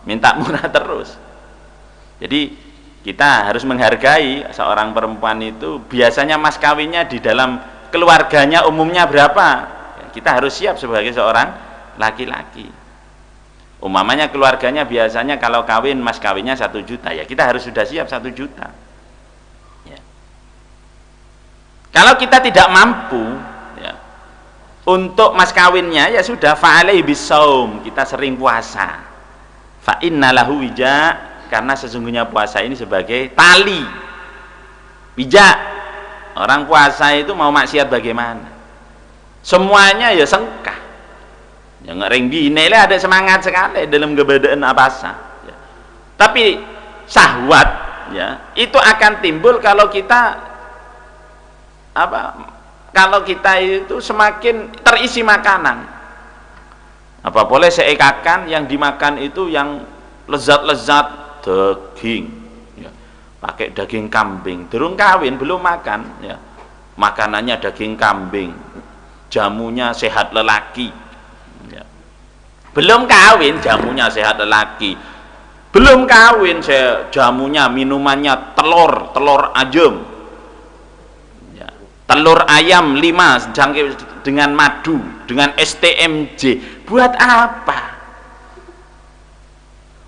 minta murah terus. Jadi kita harus menghargai seorang perempuan itu, biasanya mas kawinnya di dalam keluarganya umumnya berapa ya, kita harus siap sebagai seorang laki-laki. Umpamanya keluarganya biasanya kalau kawin mas kawinnya 1 juta ya, kita harus sudah siap 1 juta ya. Kalau kita tidak mampu ya untuk mas kawinnya ya sudah, fa'alaihi bisaum, kita sering puasa, fa innalahu wija, karena sesungguhnya puasa ini sebagai tali wija. Orang puasa itu mau maksiat bagaimana semuanya ya sengkah. Ya ngering bine lah ada semangat sekali dalam kebedaan abasa. Ya. Tapi syahwat ya itu akan timbul kalau kita kalau kita itu semakin terisi makanan. Apa boleh seekakan yang dimakan itu yang lezat-lezat daging ya. Pakai daging kambing, durung kawin belum makan ya. Makanannya daging kambing, jamunya sehat lelaki ya. Belum kawin jamunya sehat lelaki, belum kawin jamunya minumannya telur ayam ya. Telur ayam 5 dengan madu dengan STMJ. Buat apa?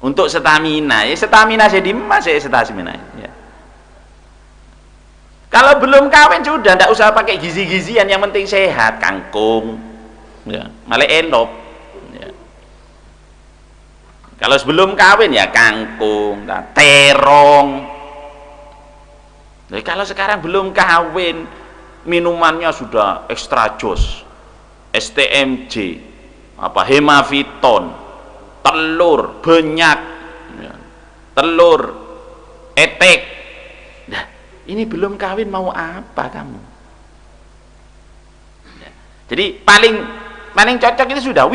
Untuk stamina ya, stamina saya dimas ya stamina ya. Kalau belum kawin sudah tidak usah pakai gizi-gizian, yang penting sehat, kangkung ya, malah elok ya. Kalau sebelum kawin ya kangkung, terong. Jadi kalau sekarang belum kawin minumannya sudah extra jos, STMJ, hemaviton, telur banyak ya. Telur etek. Nah, ini belum kawin mau apa kamu ya. Jadi paling cocok itu sudah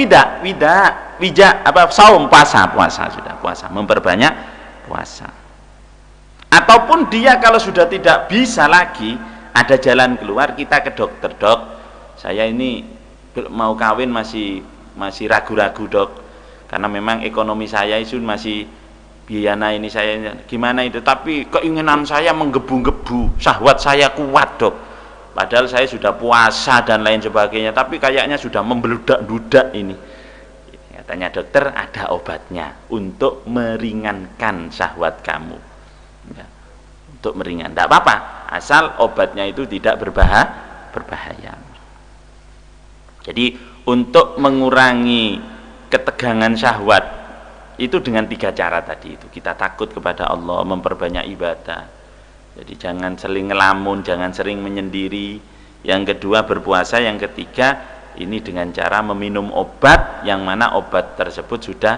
saum, puasa sudah, puasa, memperbanyak puasa. Ataupun dia kalau sudah tidak bisa lagi, ada jalan keluar, kita ke dokter. Dok, saya ini mau kawin masih ragu-ragu dok, karena memang ekonomi saya itu masih biayana ini, saya gimana itu, tapi keinginan saya menggebu-gebu, syahwat saya kuat dok, padahal saya sudah puasa dan lain sebagainya, tapi kayaknya sudah membeludak-dudak ini. Katanya dokter ada obatnya untuk meringankan syahwat kamu ya, untuk meringan, tidak apa-apa asal obatnya itu tidak berbahaya. Jadi untuk mengurangi ketegangan syahwat itu dengan 3 cara tadi itu. Kita takut kepada Allah, memperbanyak ibadah. Jadi jangan sering ngelamun, jangan sering menyendiri. Yang kedua berpuasa, yang ketiga ini dengan cara meminum obat, yang mana obat tersebut sudah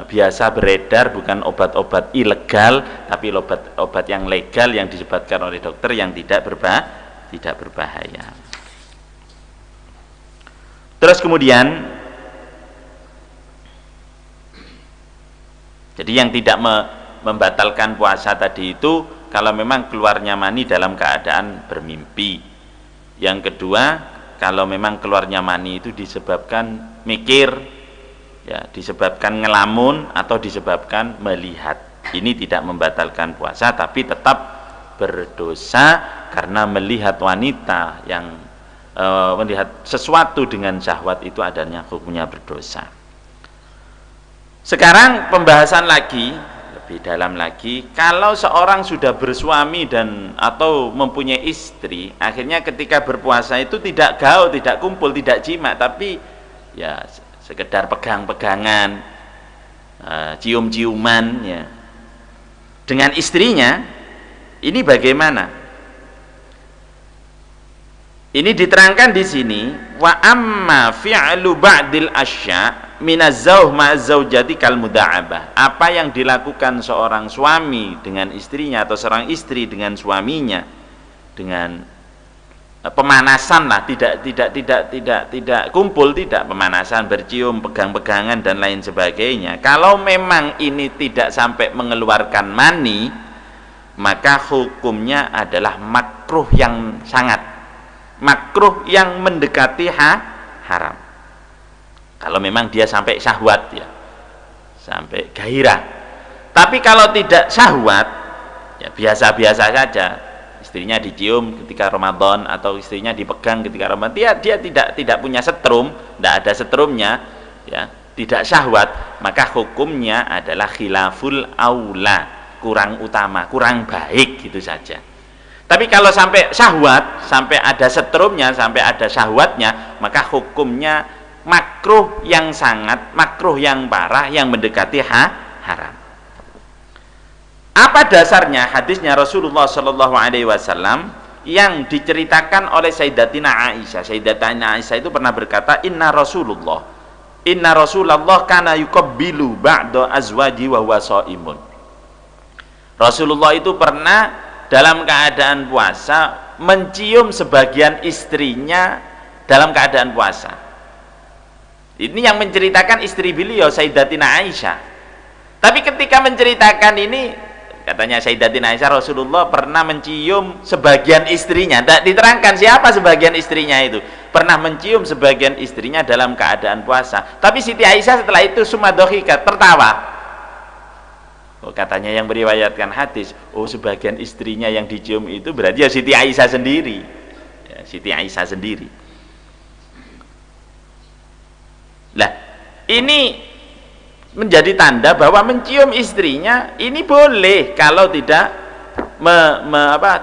biasa beredar, bukan obat-obat ilegal, tapi obat yang legal yang disebutkan oleh dokter yang tidak berbahaya. Terus kemudian, jadi yang tidak membatalkan puasa tadi itu kalau memang keluarnya mani dalam keadaan bermimpi. Yang kedua, kalau memang keluarnya mani itu disebabkan mikir ya, disebabkan ngelamun atau disebabkan melihat. Ini tidak membatalkan puasa, tapi tetap berdosa karena melihat wanita yang melihat sesuatu dengan syahwat itu adanya hukumnya berdosa. Sekarang pembahasan lagi lebih dalam lagi, kalau seorang sudah bersuami dan atau mempunyai istri, akhirnya ketika berpuasa itu tidak gaul, tidak kumpul, tidak jima, tapi ya sekedar pegang-pegangan, cium-ciuman ya dengan istrinya, ini bagaimana? Ini diterangkan di sini, wa amma fi'lu ba'dil asya' minaz-zauj ma'az-zaujati kal muda'abah. Apa yang dilakukan seorang suami dengan istrinya atau seorang istri dengan suaminya dengan pemanasan lah, tidak kumpul, tidak pemanasan, bercium, pegang-pegangan dan lain sebagainya. Kalau memang ini tidak sampai mengeluarkan mani, maka hukumnya adalah makruh yang sangat, makruh yang mendekati haram. Kalau memang dia sampai syahwat ya, sampai gairah. Tapi kalau tidak syahwat ya biasa-biasa saja, istrinya dicium ketika Ramadan atau istrinya dipegang ketika Ramadan, dia tidak punya setrum, tidak ada setrumnya ya, tidak syahwat, maka hukumnya adalah khilaful aula, kurang utama, kurang baik, gitu saja. Tapi kalau sampai syahwat, sampai ada setrumnya, sampai ada syahwatnya, maka hukumnya makruh yang sangat, makruh yang parah, yang mendekati haram. Apa dasarnya? Hadisnya Rasulullah Shallallahu Alaihi Wasallam, yang diceritakan oleh Sayyidatina Aisyah. Sayyidatina Aisyah itu pernah berkata, Inna Rasulullah kana yuqabbilu ba'da azwaji wa huwa shaimun. Rasulullah itu pernah dalam keadaan puasa mencium sebagian istrinya dalam keadaan puasa. Ini yang menceritakan istri beliau Sayyidatina Aisyah. Tapi ketika menceritakan ini, katanya Sayyidatina Aisyah, Rasulullah pernah mencium sebagian istrinya. Tidak diterangkan siapa sebagian istrinya itu. Pernah mencium sebagian istrinya dalam keadaan puasa. Tapi Siti Aisyah setelah itu sumadhohikat, tertawa. Oh, katanya yang meriwayatkan hadis, oh sebagian istrinya yang dicium itu berarti ya Siti Aisyah sendiri. Ya, Siti Aisyah sendiri. Lah, ini menjadi tanda bahwa mencium istrinya ini boleh kalau tidak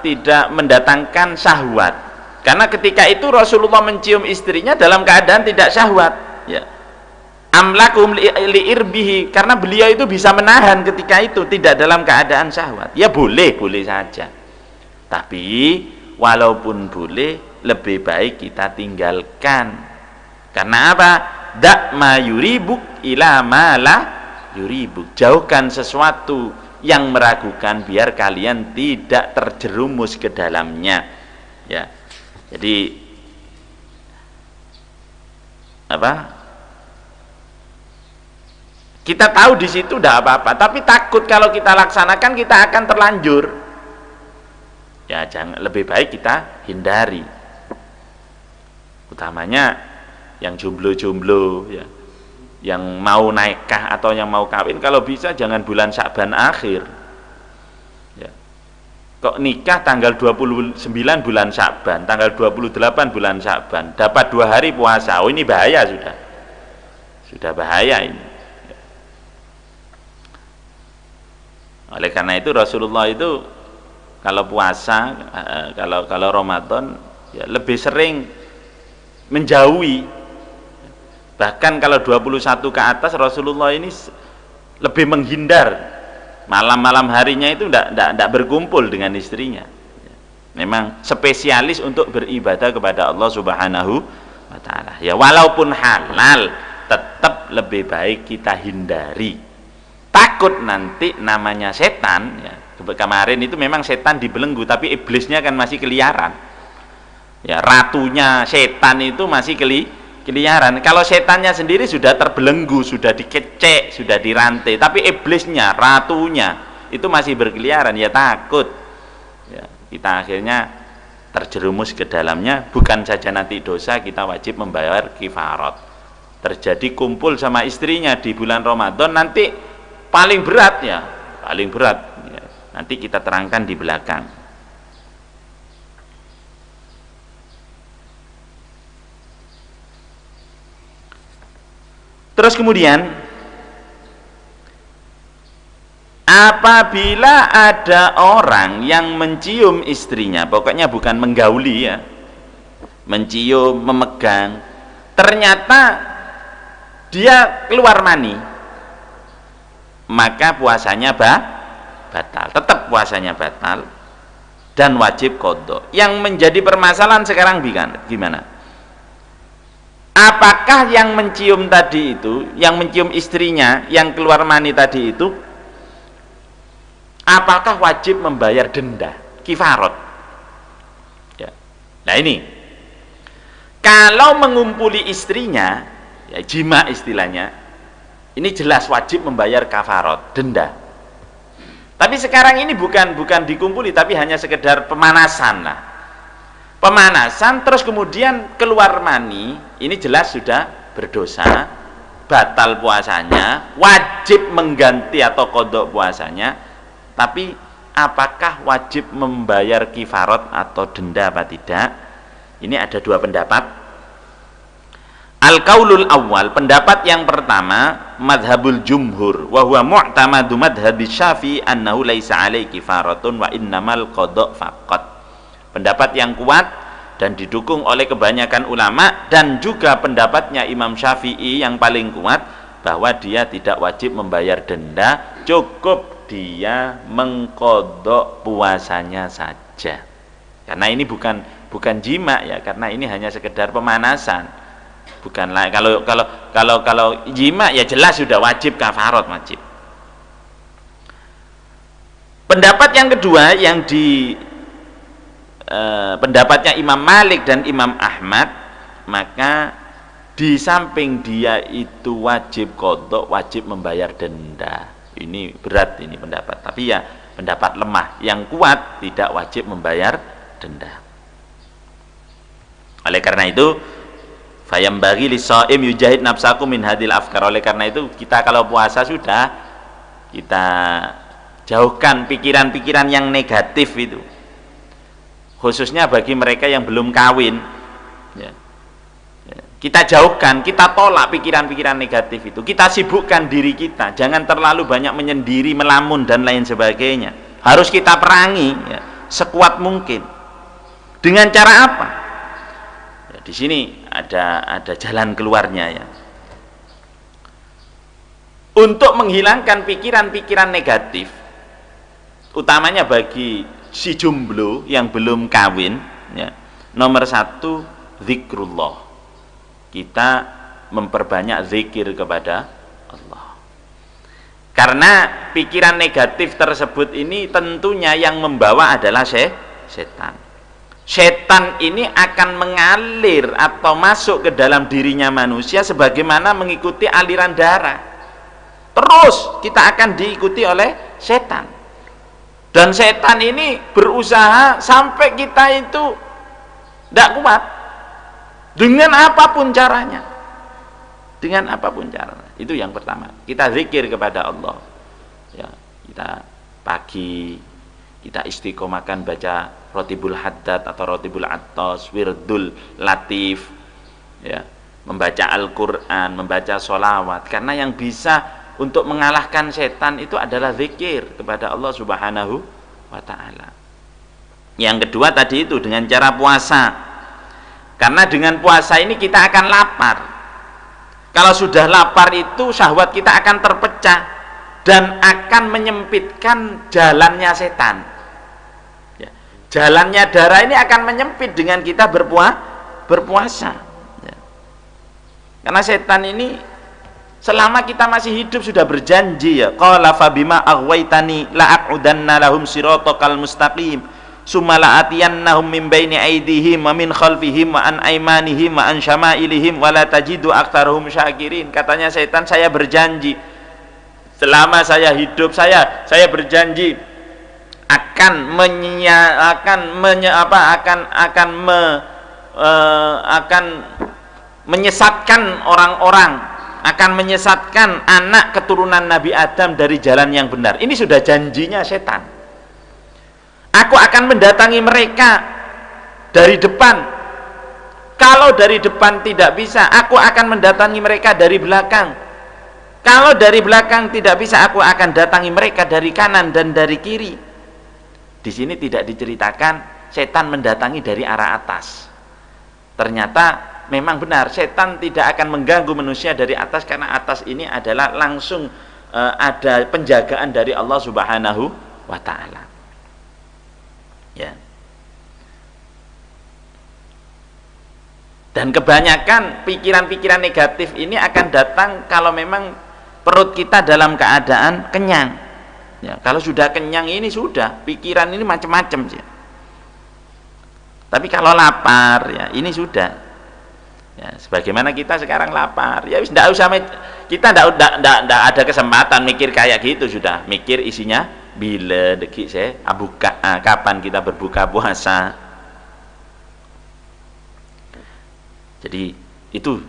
tidak mendatangkan syahwat. Karena ketika itu Rasulullah mencium istrinya dalam keadaan tidak syahwat, ya. Amlakum liirbihi, karena beliau itu bisa menahan ketika itu tidak dalam keadaan syahwat. Ya boleh saja. Tapi walaupun boleh, lebih baik kita tinggalkan. Karena apa? Dak ma yuribuk ila ma la yuribuk. Jauhkan sesuatu yang meragukan biar kalian tidak terjerumus ke dalamnya. Ya. Jadi apa? Kita tahu di situ tidak apa-apa, tapi takut kalau kita laksanakan kita akan terlanjur. Ya, lebih baik kita hindari. Utamanya yang jomblo-jomblo, ya, yang mau nikah atau yang mau kawin, kalau bisa jangan bulan Sya'ban akhir. Ya. Kok nikah tanggal 29 bulan Sya'ban, tanggal 28 bulan Sya'ban, dapat 2 hari puasa. Oh, ini bahaya sudah. Sudah bahaya ini. Oleh karena itu Rasulullah itu kalau puasa, kalau Ramadan ya lebih sering menjauhi. Bahkan kalau 21 ke atas Rasulullah ini lebih menghindar. Malam-malam harinya itu tidak berkumpul dengan istrinya. Memang spesialis untuk beribadah kepada Allah Subhanahu wa taala. Ya walaupun halal tetap lebih baik kita hindari. Takut nanti namanya setan, ya. Kemarin itu memang setan dibelenggu, tapi iblisnya kan masih keliaran. Ya, ratunya setan itu masih keliaran. Kalau setannya sendiri sudah terbelenggu, sudah dikecek, sudah dirantai, tapi iblisnya, ratunya itu masih berkeliaran, ya takut. Ya, kita akhirnya terjerumus ke dalamnya. Bukan saja nanti dosa, kita wajib membayar kifarat. Terjadi kumpul sama istrinya di bulan Ramadan, nanti paling berat ya, paling berat ya. Nanti kita terangkan di belakang. Terus kemudian apabila ada orang yang mencium istrinya, pokoknya bukan menggauli ya, mencium, memegang, ternyata dia keluar mani, maka puasanya batal, tetap puasanya batal dan wajib qadha. Yang menjadi permasalahan sekarang gimana? Apakah yang mencium tadi itu, yang mencium istrinya, yang keluar mani tadi itu, apakah wajib membayar denda, kifarat? Ya. Nah ini, kalau mengumpuli istrinya, ya jima istilahnya, ini jelas wajib membayar kafarat, denda. Tapi sekarang ini bukan dikumpuli, tapi hanya sekedar pemanasan lah. Pemanasan terus kemudian keluar mani, ini jelas sudah berdosa, batal puasanya, wajib mengganti atau qadha puasanya. Tapi apakah wajib membayar kifarat atau denda apa tidak? Ini ada 2 pendapat. Al-qaulul awal, pendapat yang pertama, madhabul jumhur, wa huwa mu'tamadu madhabi Syafi'i annahu laisa alaihi kifaratun wa innamal qadha faqat. Pendapat yang kuat dan didukung oleh kebanyakan ulama dan juga pendapatnya Imam Syafi'i yang paling kuat, bahwa dia tidak wajib membayar denda, cukup dia mengqadha puasanya saja. Karena ini bukan jima ya, karena ini hanya sekedar pemanasan. Bukanlah kalau jima ya jelas sudah wajib kafarat, wajib. Pendapat yang kedua yang pendapatnya Imam Malik dan Imam Ahmad, maka di samping dia itu wajib qadha, wajib membayar denda. Ini berat ini pendapat, tapi ya pendapat lemah. Yang kuat tidak wajib membayar denda. Oleh karena itu, fayambaghi lis-shaim yujahid nafsahu min hadil afkar. Oleh karena itu, kita kalau puasa sudah kita jauhkan pikiran-pikiran yang negatif itu. Khususnya bagi mereka yang belum kawin. Ya. Kita jauhkan, kita tolak pikiran-pikiran negatif itu. Kita sibukkan diri kita, jangan terlalu banyak menyendiri, melamun dan lain sebagainya. Harus kita perangi ya, sekuat mungkin. Dengan cara apa? Ya, di sini ada jalan keluarnya ya. Untuk menghilangkan pikiran-pikiran negatif, utamanya bagi si jomblo yang belum kawin ya, nomor satu zikrullah. Kita memperbanyak zikir kepada Allah. Karena pikiran negatif tersebut ini tentunya yang membawa adalah setan. Setan ini akan mengalir atau masuk ke dalam dirinya manusia sebagaimana mengikuti aliran darah. Terus kita akan diikuti oleh setan. Dan setan ini berusaha sampai kita itu tidak kuat. Dengan apapun caranya. Dengan apapun caranya. Itu yang pertama. Kita zikir kepada Allah. Ya, kita pagi kita istiqomahkan baca Rotibul Haddad atau Rotibul Attas, Wirdul Latif. Ya, membaca Al-Qur'an, membaca sholawat. Karena yang bisa untuk mengalahkan setan itu adalah zikir kepada Allah Subhanahu wa ta'ala. Yang kedua tadi itu dengan cara puasa. Karena dengan puasa ini kita akan lapar. Kalau sudah lapar itu syahwat kita akan terpecah dan akan menyempitkan jalannya setan. Ya. Jalannya darah ini akan menyempit dengan kita berpuasa. Ya. Karena setan ini selama kita masih hidup sudah berjanji ya. Qala fa bima aghwaytani la aqudanna lahum siratal mustaqim. Summa la'atiyannahum min baini aydihim wa min khalfihim wa an aymanihim wa an syama'ilihim wa la tajidu aktsaruhum syakirin. Katanya setan, saya berjanji selama saya hidup saya berjanji akan menyesatkan orang-orang, akan menyesatkan anak keturunan Nabi Adam dari jalan yang benar. Ini sudah janjinya setan. Aku akan mendatangi mereka dari depan. Kalau dari depan tidak bisa, aku akan mendatangi mereka dari belakang. Kalau dari belakang tidak bisa, aku akan datangi mereka dari kanan dan dari kiri. Di sini tidak diceritakan setan mendatangi dari arah atas. Ternyata memang benar, setan tidak akan mengganggu manusia dari atas, karena atas ini adalah langsung ada penjagaan dari Allah Subhanahu wa ta'ala. Ya. Dan kebanyakan pikiran-pikiran negatif ini akan datang kalau memang perut kita dalam keadaan kenyang. Ya, kalau sudah kenyang ini sudah, pikiran ini macam-macam sih. Tapi kalau lapar ya ini sudah. Ya, sebagaimana kita sekarang lapar, ya tidak usah, kita tidak ada kesempatan mikir kayak gitu, sudah mikir isinya bila dekik saya kapan kita berbuka puasa. Jadi itu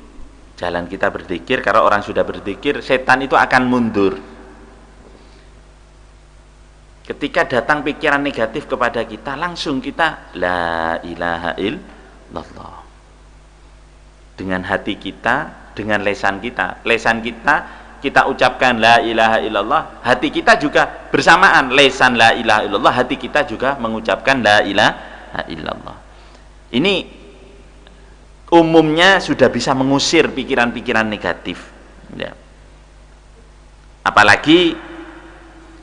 jalan kita berzikir. Karena orang sudah berzikir, setan itu akan mundur. Ketika datang pikiran negatif kepada kita, langsung kita la ilaha illallah. Dengan hati kita, dengan lesan kita. Lesan kita ucapkan la ilaha illallah, hati kita juga bersamaan lesan la ilaha illallah, hati kita juga mengucapkan la ilaha illallah. Ini umumnya sudah bisa mengusir pikiran-pikiran negatif ya. Apalagi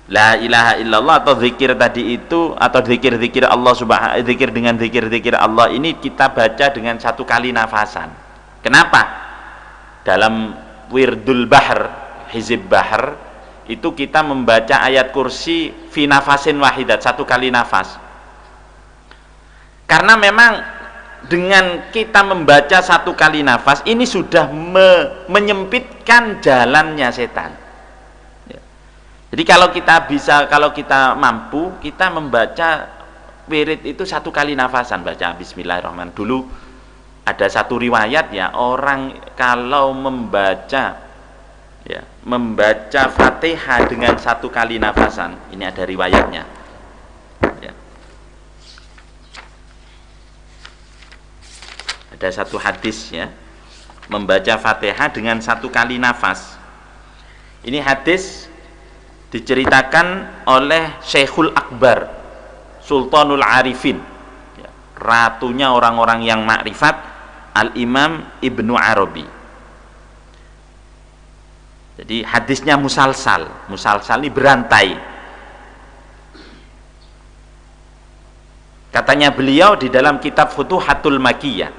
la ilaha illallah atau zikir tadi itu, atau zikir-zikir Allah subhanahu, zikir dengan zikir-zikir Allah ini kita baca dengan 1 kali nafasan. Kenapa? Dalam wirdul bahr, hizib bahr itu kita membaca ayat kursi fi nafasin wahidat, 1 kali nafas. Karena memang dengan kita membaca 1 kali nafas ini sudah menyempitkan jalannya setan. Jadi kalau kita mampu, kita membaca wirid itu 1 kali nafasan, baca bismillahirrahmanirrahim. Dulu ada satu riwayat ya, orang kalau membaca Fatihah dengan 1 kali nafasan, ini ada riwayatnya ya. Ada satu hadis ya, membaca Fatihah dengan 1 kali nafas. Ini hadis diceritakan oleh Syekhul Akbar, Sultanul Arifin ya, ratunya orang-orang yang makrifat, Al-Imam Ibnu Arabi. Jadi hadisnya musalsal ini berantai. Katanya beliau di dalam kitab Futuhatul Makkiyah,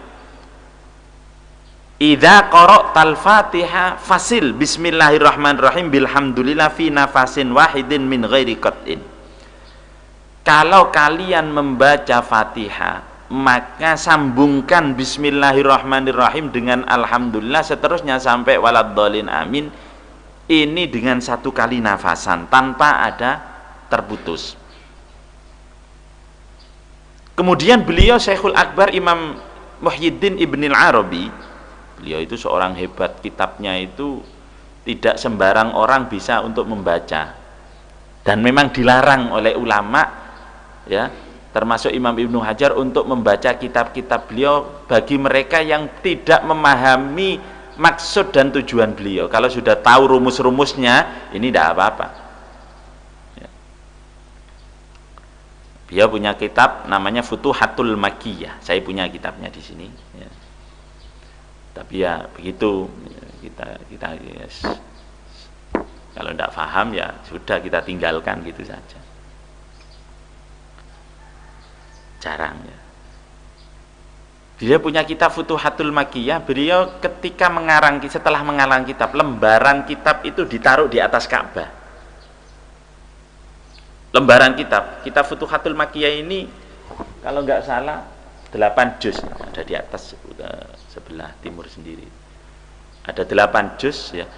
idza qara'tal Fatihah fasil bismillahirrahmanirrahim bilhamdulillah fi nafasin wahidin min ghairi qat'in. Kalau kalian membaca Fatihah, maka sambungkan bismillahirrahmanirrahim dengan alhamdulillah seterusnya sampai waladhdallin amin. Ini dengan 1 kali nafasan tanpa ada terputus. Kemudian beliau Syekhul Akbar Imam Muhyiddin Ibnil Arabi, beliau itu seorang hebat, kitabnya itu tidak sembarang orang bisa untuk membaca, dan memang dilarang oleh ulama ya, termasuk Imam Ibnu Hajar untuk membaca kitab-kitab beliau bagi mereka yang tidak memahami maksud dan tujuan beliau. Kalau sudah tahu rumus-rumusnya, ini tidak apa-apa ya. Beliau punya kitab namanya Futuhatul Makkiyah, saya punya kitabnya di sini ya. Tapi ya begitu, kita yes, kalau tidak paham ya sudah, kita tinggalkan gitu saja, jarang ya. Dia punya kitab Futuhatul Makkiyah. Beliau ketika setelah mengarang kitab, lembaran kitab itu ditaruh di atas Ka'bah. Lembaran kitab Futuhatul Makkiyah ini kalau nggak salah 8 juz, ada di atas sebelah timur sendiri, ada 8 juz ya.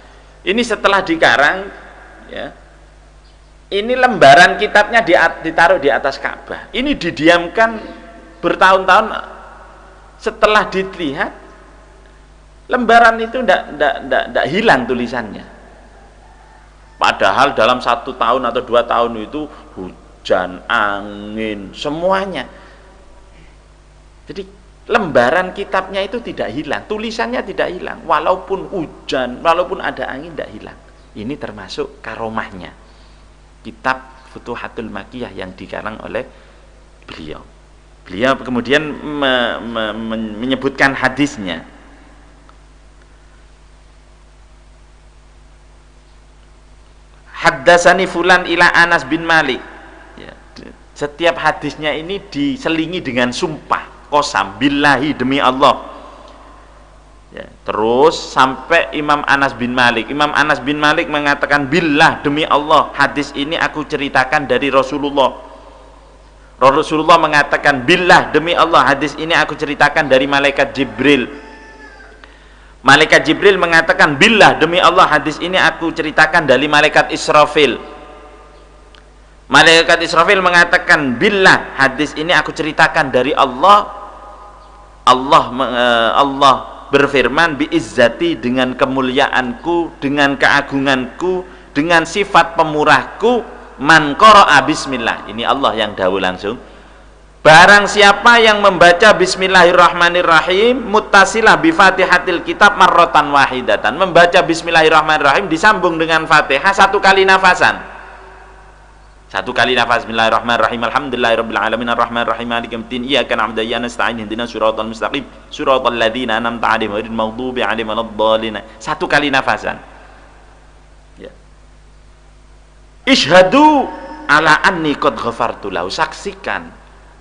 Ini setelah dikarang ya, ini lembaran kitabnya ditaruh di atas Ka'bah. Ini didiamkan bertahun-tahun. Setelah dilihat, lembaran itu tidak hilang tulisannya. Padahal dalam 1 tahun atau 2 tahun itu hujan, angin, semuanya. Jadi lembaran kitabnya itu tidak hilang, tulisannya tidak hilang, walaupun hujan, walaupun ada angin, tidak hilang. Ini termasuk karomahnya kitab Futuhatul Makkiyah yang dikarang oleh beliau. Beliau kemudian menyebutkan hadisnya. Haddatsani fulan ila Anas bin Malik ya. Setiap hadisnya ini diselingi dengan sumpah, qasam, billahi, demi Allah ya. Terus sampai Imam Anas bin Malik. Imam Anas bin Malik mengatakan, billah, demi Allah, hadis ini aku ceritakan dari Rasulullah. Rasulullah mengatakan, billah, demi Allah, hadis ini aku ceritakan dari malaikat Jibril. Malaikat Jibril mengatakan, billah, demi Allah, hadis ini aku ceritakan dari malaikat Israfil. Malaikat Israfil mengatakan, billah, hadis ini aku ceritakan dari Allah. Allah berfirman, biizzati, dengan kemuliaanku, dengan keagunganku, dengan sifat pemurahku, man qara'a bismillah. Ini Allah yang dahulu langsung. Barang siapa yang membaca bismillahirrahmanirrahim muttasilah bi fatihatil kitab marratan wahidatan, membaca bismillahirrahmanirrahim disambung dengan Fatihah 1 kali nafasan. 1 kali nafas, bismillahirrahmanirrahim, alhamdulillahirabbil alamin arrahmanirrahim maliki yaumiddin iyyaka na'budu wa iyyaka nasta'in ihdinas siratal mustaqim siratal ladzina an'amta 'alaihim ghairil maghdubi alaihim waladdallin. 1 kali nafasan. Ya. Ishhadu ala anni qad ghafartu lahu, saksikan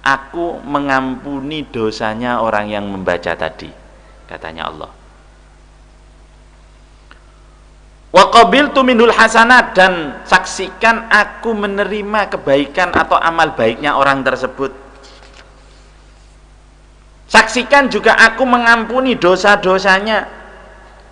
aku mengampuni dosanya orang yang membaca tadi, katanya Allah. Wa qabiltu minhul hasanat, dan saksikan aku menerima kebaikan atau amal baiknya orang tersebut. Saksikan juga aku mengampuni dosa-dosanya,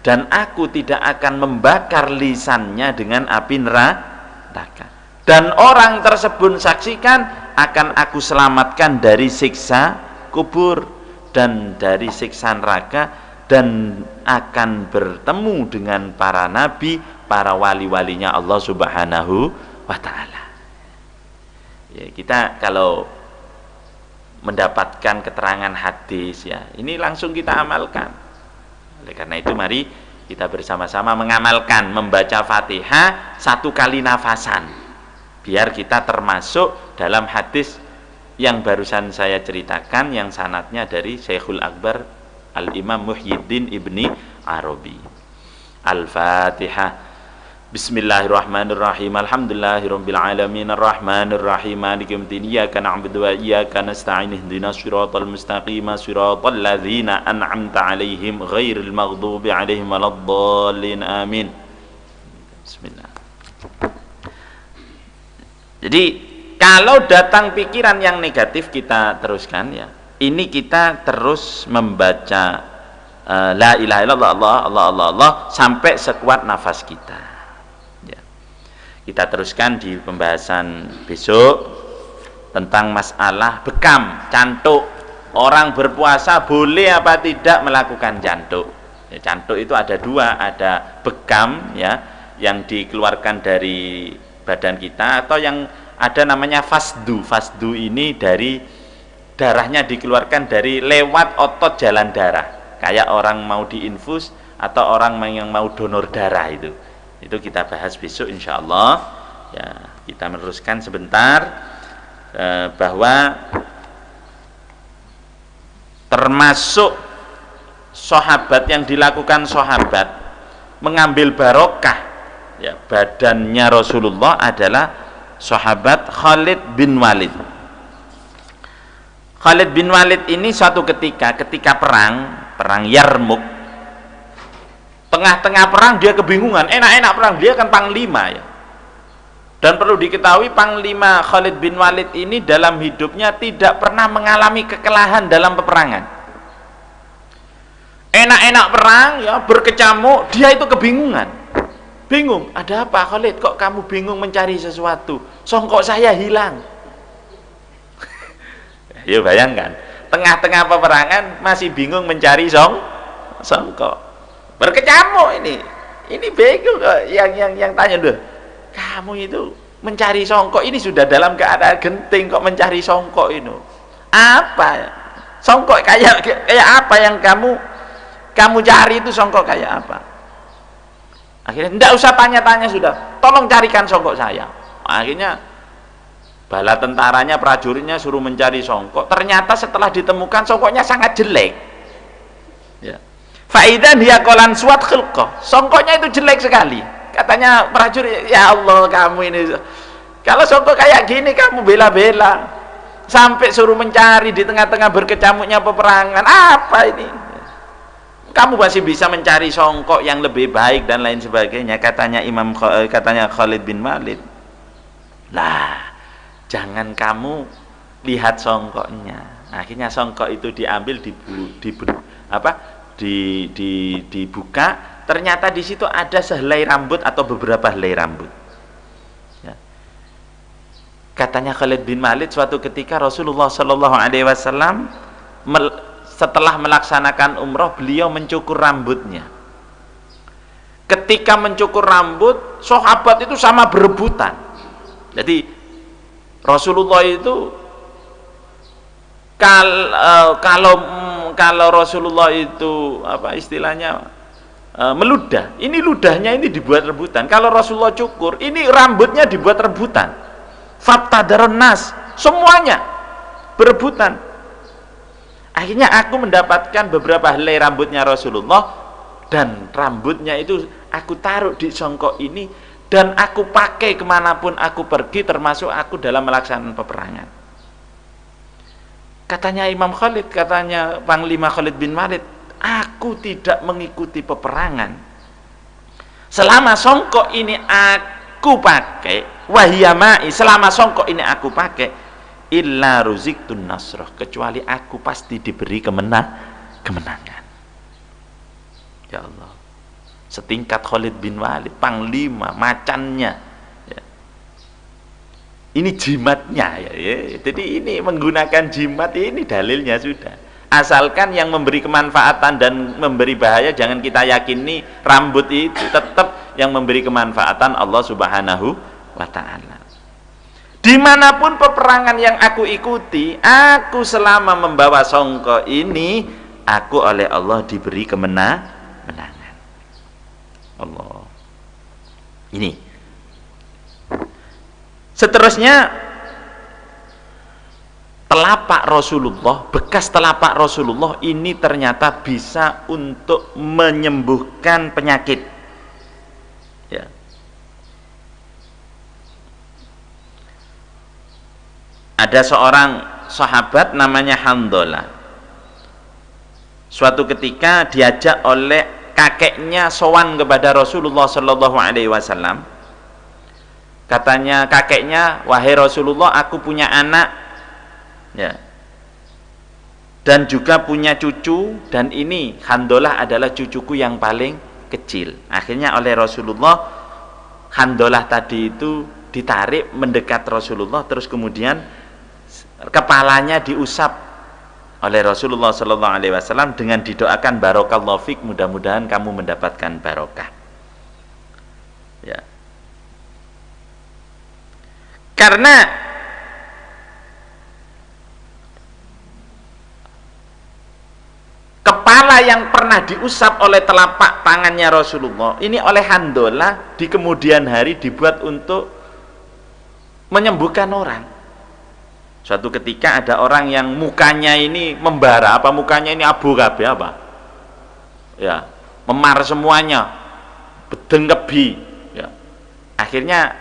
dan aku tidak akan membakar lisannya dengan api neraka. Dan orang tersebut saksikan akan aku selamatkan dari siksa kubur dan dari siksa neraka, dan akan bertemu dengan para nabi, para wali-walinya Allah Subhanahu wa ta'ala. Ya, kita kalau mendapatkan keterangan hadis, ya ini langsung kita amalkan. Oleh karena itu mari kita bersama-sama mengamalkan membaca Fatihah 1 kali nafasan, biar kita termasuk dalam hadis yang barusan saya ceritakan, yang sanadnya dari Syekhul Akbar Al-Imam Muhyiddin Ibni Arabi. Al-Fatihah. Bismillahirrahmanirrahim. Alhamdulillahirabbil alamin arrahmanir rahim maliki yaumiddin iyyaka na'budu wa iyyaka nasta'in ihdinas siratal mustaqim siratal ladzina an'amta 'alaihim ghairil maghdubi 'alaihim waladdallin. Amin. Bismillah. Jadi kalau datang pikiran yang negatif, kita teruskan, ya. Ini kita terus membaca la ilaha illallah, Allah sampai sekuat nafas kita, ya. Kita teruskan di pembahasan besok tentang masalah bekam, cantuk. Orang berpuasa boleh apa tidak melakukan cantuk, ya. Cantuk itu ada dua, ada bekam, ya, yang dikeluarkan dari badan kita, atau yang ada namanya fasdu. Fasdu ini dari darahnya dikeluarkan dari lewat otot jalan darah, kayak orang mau diinfus atau orang yang mau donor darah. Itu kita bahas besok insyaallah, ya. Kita meneruskan sebentar bahwa termasuk sahabat yang dilakukan sahabat mengambil barokah, ya, badannya Rasulullah adalah sahabat Khalid bin Walid. Khalid bin Walid ini suatu ketika perang Yarmuk, tengah-tengah perang dia kebingungan, enak-enak perang, dia kan panglima, ya. Dan perlu diketahui panglima Khalid bin Walid ini dalam hidupnya tidak pernah mengalami kekalahan dalam peperangan. Enak-enak perang, ya, berkecamuk, dia itu kebingungan. Bingung, ada apa Khalid, kok kamu bingung mencari sesuatu? Songkok saya hilang. Ya bayangkan, tengah-tengah peperangan masih bingung mencari songkok. Berkecamuk ini bingung. Yang tanya, deh, kamu itu mencari songkok ini sudah dalam keadaan genting kok mencari songkok ini? Apa songkok kayak apa yang kamu cari itu? Songkok kayak apa? Akhirnya tidak usah tanya-tanya, sudah, tolong carikan songkok saya. Akhirnya bala tentaranya, prajuritnya suruh mencari songkok. Ternyata setelah ditemukan songkoknya sangat jelek, ya. Faidan hiya qalan suat khilqah, songkoknya itu jelek sekali. Katanya prajurit, ya Allah, kamu ini kalau songkok kayak gini kamu bela-bela sampai suruh mencari di tengah-tengah berkecamuknya peperangan. Apa ini? Kamu masih bisa mencari songkok yang lebih baik dan lain sebagainya, katanya Khalid bin Walid. Lah, jangan kamu lihat songkoknya. Akhirnya songkok itu diambil, dibuka. Ternyata di situ ada sehelai rambut atau beberapa helai rambut, ya. Katanya Khalid bin Walid, suatu ketika Rasulullah Shallallahu Alaihi Wasallam setelah melaksanakan umroh, beliau mencukur rambutnya. Ketika mencukur rambut, sahabat itu sama berebutan. Jadi Rasulullah itu kalau Rasulullah itu apa istilahnya meludah, ini ludahnya ini dibuat rebutan. Kalau Rasulullah cukur, ini rambutnya dibuat rebutan. Fattadaron nas, semuanya berebutan. Akhirnya aku mendapatkan beberapa helai rambutnya Rasulullah, dan rambutnya itu aku taruh di songkok ini, dan aku pakai kemanapun aku pergi, termasuk aku dalam melaksanakan peperangan. Katanya Imam Khalid, katanya Panglima Khalid bin Walid, aku tidak mengikuti peperangan selama songkok ini aku pakai, wahiyamai, selama songkok ini aku pakai, illa ruziktun nasroh, kecuali aku pasti diberi kemenangan. Ya Allah, setingkat Khalid bin Walid, panglima, macannya ya. Ini jimatnya ya. Jadi ini menggunakan jimat, ini dalilnya sudah. Asalkan yang memberi kemanfaatan dan memberi bahaya, jangan kita yakini rambut itu, tetap yang memberi kemanfaatan Allah Subhanahu wa ta'ala. Dimanapun peperangan yang aku ikuti, aku selama membawa songko ini, aku oleh Allah diberi kemenangan. Allah. Ini. Seterusnya, telapak Rasulullah, bekas telapak Rasulullah ini ternyata bisa untuk menyembuhkan penyakit. Ya. Ada seorang sahabat namanya Handolah. Suatu ketika diajak oleh kakeknya sowan kepada Rasulullah Sallallahu Alaihi Wasallam. Katanya kakeknya, wahai Rasulullah, aku punya anak, ya, dan juga punya cucu, dan ini Handolah adalah cucuku yang paling kecil. Akhirnya oleh Rasulullah, Handolah tadi itu ditarik mendekat Rasulullah, terus kemudian kepalanya diusap oleh Rasulullah Sallallahu Alaihi Wasallam dengan didoakan barokallahu fik, mudah-mudahan kamu mendapatkan barokah. Ya. Karena kepala yang pernah diusap oleh telapak tangannya Rasulullah ini oleh Handolah di kemudian hari dibuat untuk menyembuhkan orang. Suatu ketika ada orang yang mukanya ini membara, apa mukanya ini abu kabeh apa? Ya, memar semuanya, bedeng-kebi. Ya. Akhirnya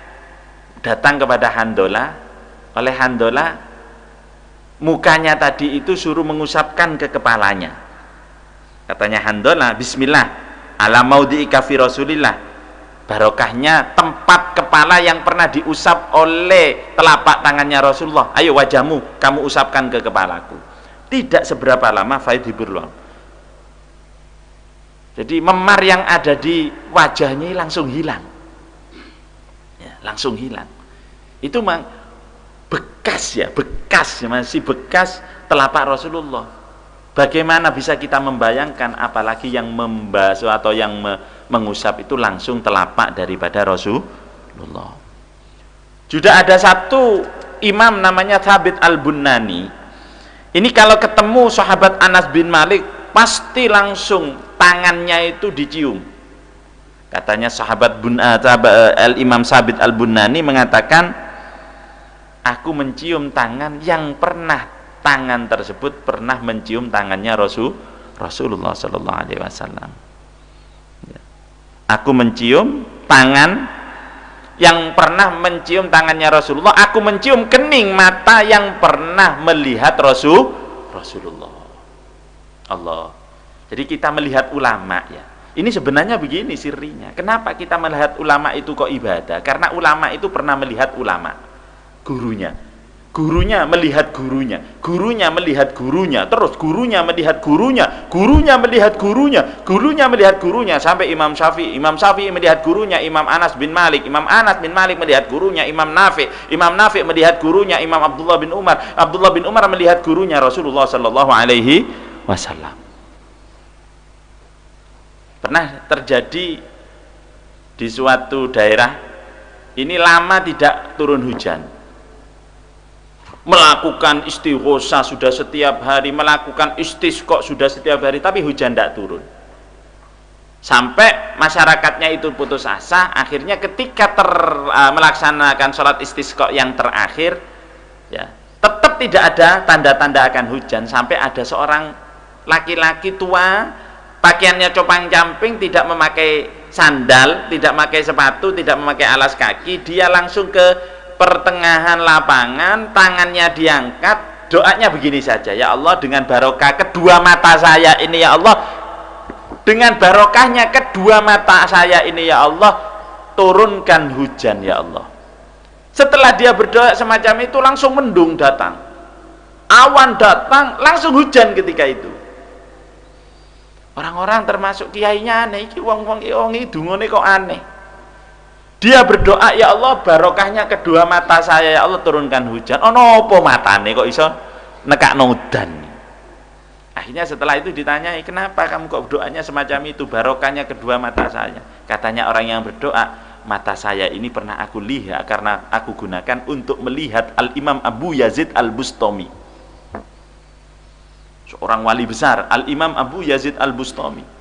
datang kepada Handolah, oleh Handolah mukanya tadi itu suruh mengusapkan ke kepalanya. Katanya Handolah, bismillah, ala maudhi'ika fi Rasulillah. Barokahnya tempat kepala yang pernah diusap oleh telapak tangannya Rasulullah. Ayo wajahmu kamu usapkan ke kepalaku. Tidak seberapa lama faid hiburlah. Jadi memar yang ada di wajahnya langsung hilang. Ya, langsung hilang. Itu bekas ya, bekas, masih bekas telapak Rasulullah. Bagaimana bisa kita membayangkan, apalagi yang membasuh atau yang mengusap itu langsung telapak daripada Rasulullah. Juga ada satu imam namanya Thabit Al-Bunani. Ini kalau ketemu sahabat Anas bin Malik, pasti langsung tangannya itu dicium. Katanya sahabat Imam Thabit Al-Bunani mengatakan, aku mencium tangan yang pernah tangan tersebut pernah mencium tangannya Rasulullah Sallallahu Alaihi Wasallam. Aku mencium tangan yang pernah mencium tangannya Rasulullah. Aku mencium kening mata yang pernah melihat Rasulullah. Allah. Jadi kita melihat ulama ya. Ini sebenarnya begini sirinya. Kenapa kita melihat ulama itu kok ibadah? Karena ulama itu pernah melihat ulama, gurunya. Gurunya melihat gurunya, gurunya melihat gurunya, terus gurunya melihat gurunya, gurunya melihat gurunya, gurunya melihat gurunya, sampai Imam Syafi'i melihat gurunya, Imam Anas bin Malik, Imam Anas bin Malik melihat gurunya, Imam Nafi melihat gurunya, Imam Abdullah bin Umar melihat gurunya Rasulullah Sallallahu Alaihi Wasallam. Pernah terjadi di suatu daerah, ini lama tidak turun hujan. Melakukan istighosa sudah setiap hari, melakukan istisqa sudah setiap hari, tapi hujan tidak turun. Sampai masyarakatnya itu putus asa. Akhirnya ketika melaksanakan sholat istisqa yang terakhir, ya, tetap tidak ada tanda-tanda akan hujan. Sampai ada seorang laki-laki tua, pakaiannya copang-camping, tidak memakai sandal, tidak memakai sepatu, tidak memakai alas kaki, dia langsung ke pertengahan lapangan, tangannya diangkat, doanya begini saja, ya Allah, dengan barokah kedua mata saya ini ya Allah, dengan barokahnya kedua mata saya ini ya Allah, turunkan hujan ya Allah. Setelah dia berdoa semacam itu, langsung mendung datang, awan datang, langsung hujan ketika itu. Orang-orang termasuk kiainya aneh, iki wong-wong iki dungane kok aneh. Dia berdoa, ya Allah, barokahnya kedua mata saya ya Allah, turunkan hujan. Ono apa matane kok iso nekakno udan? Akhirnya setelah itu ditanyai, kenapa kamu kok doanya semacam itu, barokahnya kedua mata saya? Katanya orang yang berdoa, mata saya ini pernah aku lihat karena aku gunakan untuk melihat Al-Imam Abu Yazid Al-Bustami, seorang wali besar, Al-Imam Abu Yazid Al-Bustami.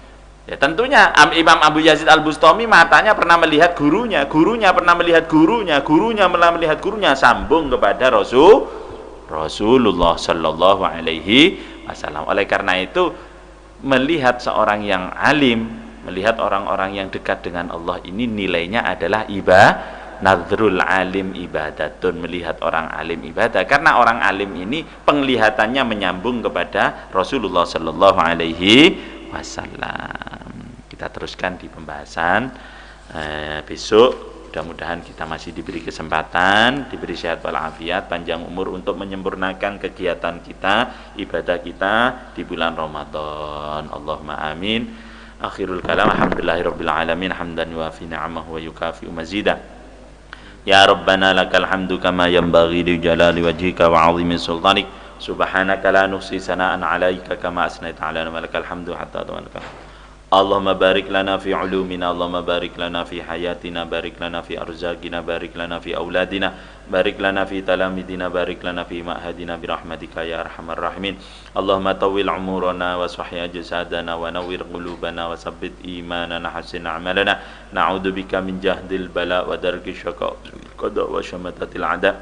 Ya tentunya Imam Abu Yazid Al-Bustami matanya pernah melihat gurunya, gurunya pernah melihat gurunya, gurunya pernah melihat gurunya, sambung kepada Rasulullah Sallallahu Alaihi Wasallam. Oleh karena itu, melihat seorang yang alim, melihat orang-orang yang dekat dengan Allah ini nilainya adalah nadhrul alim ibadatun, melihat orang alim ibadah, karena orang alim ini penglihatannya menyambung kepada Rasulullah Sallallahu Alaihi Wasallam. Kita teruskan di pembahasan besok. Mudah-mudahan kita masih diberi kesempatan, diberi sehat walafiat, panjang umur untuk menyempurnakan kegiatan kita, ibadah kita di bulan Ramadan. Allahumma amin. Akhirul kalam, alhamdulillahirabbil alamin, hamdan yuafi ni'amahu wa yukafi'u mazidah. Ya Rabbana lakal hamdu kama yanbaghi li jalali wajhika wa 'azimi sultanik. Subhanaka la nuhsi sana'an 'alaika kama asnaita 'alana wa lakal hamdu hatta tawakkal. Allahumma barik lana fi ulumina, Allahumma barik lana fi hayatina, barik lana fi arzaqina, barik lana fi auladina, barik lana fi talamidina, barik lana fi ma'hadina birahmatika ya arhamar rahimin. Allahumma tawil umurana wa sahih jasadana wa nawwir qulubana wa sabbit imanana, hasin a'malana. Na'udzubika min jahdil bala wa darki syaqa qada wa syamatatil a'da.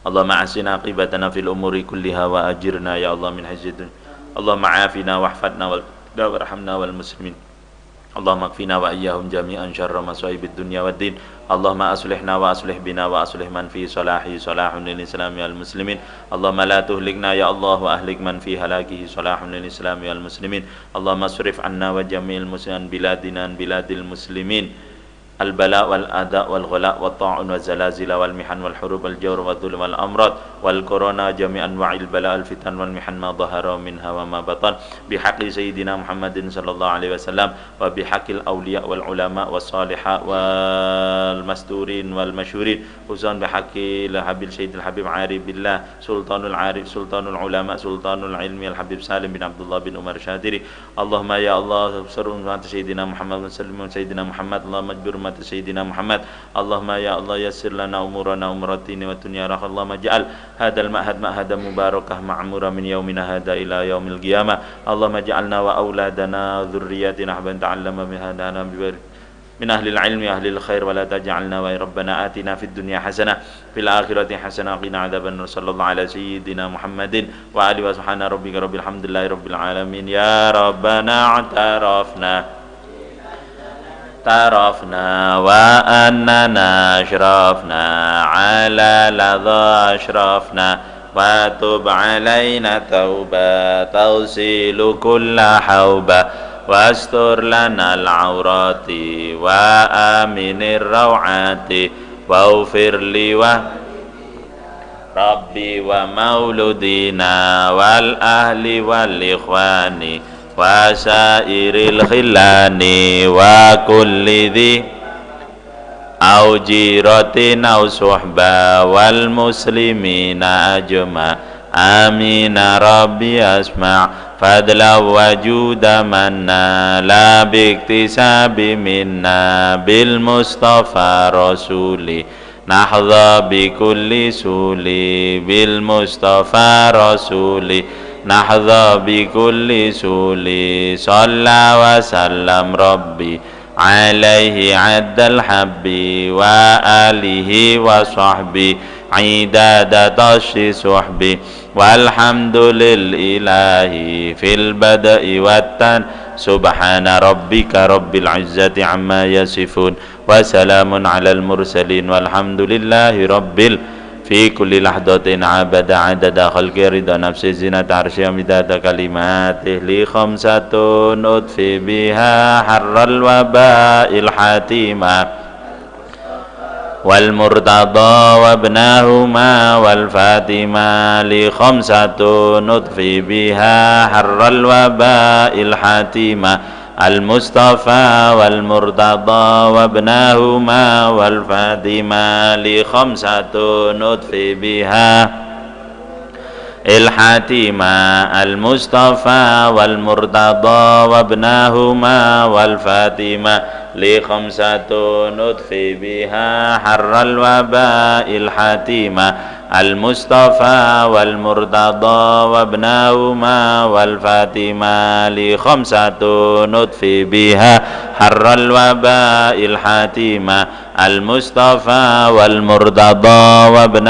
Allahumma ahsin aqibatana fil umuri kulliha wa ajirna ya Allah min hazzid. Allahumma afina wahfadna warhamna wal muslimin. Allahumma kfina wa iyyahum jami'an syarra masaibid dunya waddin. Allahumma aslihna wa aslih bina wa aslih man fi salahi salahun lil islami wal muslimin. Allahumma la tuhlikna ya Allah wa ahlik man fi halakihi salahun lil islami wal muslimin. Allahumma asrif anna wa jami'il muslimin biladina biladil muslimin al-bala wal ada wal ghala wat ta'un wal zalazil wal mihan wal hurub wal jawr wal dhulm wal amrad wal corona jami'an wa'il bala al fitan wal mihan ma dhahara minha wa ma batan bi haqqi sayyidina Muhammadin sallallahu alaihi wasallam wa bi haqqil awliya wal ulama was salihah wal masturin wal masyhurin usan bi haqqil habil sayyidil habib arif billah sultanul arif sultanul ulama sultanul ilmi al habib Salim bin Abdullah bin Umar Syadiri. Allahumma ya Allah surun wa sayyidina Muhammad sallallahu sayyidina Muhammad Allahumma ajbir umat sayyidina Muhammad. Allahumma ya Allah yassir lana umurana umratini wa dunya rakhal. Allahumma ja'al hadal ma'had ma'hada mubarakah ma'mura min yaumina hada ila yaumil qiyamah. Allahumma ja'alna wa auladana dzurriyyatina habban ta'allama min hadana min ahlil ilmi ahlil khair wa la taj'alna wa rabbana atina fid dunya hasanah fil akhirati hasanah qina adzaban nar. Sallallahu ala sayyidina Muhammadin wa alihi wa subhana rabbika rabbil hamdillahi rabbil alamin. Ya rabbana atarafna wa annana ashrafna ala ladha ashrafna wa tub alayna tauba tawsilu kulla hawba wastur lana al-awrati wa aminir rawati wa ufir li wa rabbi wa mauludina wal ahli wal ikhwani wa sairil khillani wa kulli dhi au jiratin au suhba wal muslimina ajma amina rabbi asma' fadla wa juda manna la biktisabi minna bil mustafa rasuli nahdha bi kulli suli bil mustafa rasuli nahdha bi kulli suli salla wa sallam rabbi alaihi addal habbi wa alihi wa sahbi idada tashi suhbi walhamdulillahi fil bada'i wattan Subhana rabbika rabbil izzati amma yasifun wa salamun alal mursalin walhamdulillahi rabbil fi kulli lahdatin abada adada khalqi rida nafsi zinata arsy midada kalimatih li khamsatun utfi biha harral waba'il hatimah wal murtada wa ibnahuma wal fatima li khamsatun nutfi biha harral waba'il hatima al mustafa wal murtada wa ibnahuma wal fatima li khamsatun nutfi biha الحاتمة المصطفى والمرتضى وابنهما والفاتمة لخمسة نطفي بها حر الوباء الحاتمة المصطفى والمرتضى وابنهما والفاتمة لخمسة نطفي بها حر الوباء الحاتمة المصطفى والمرتضى وابنهما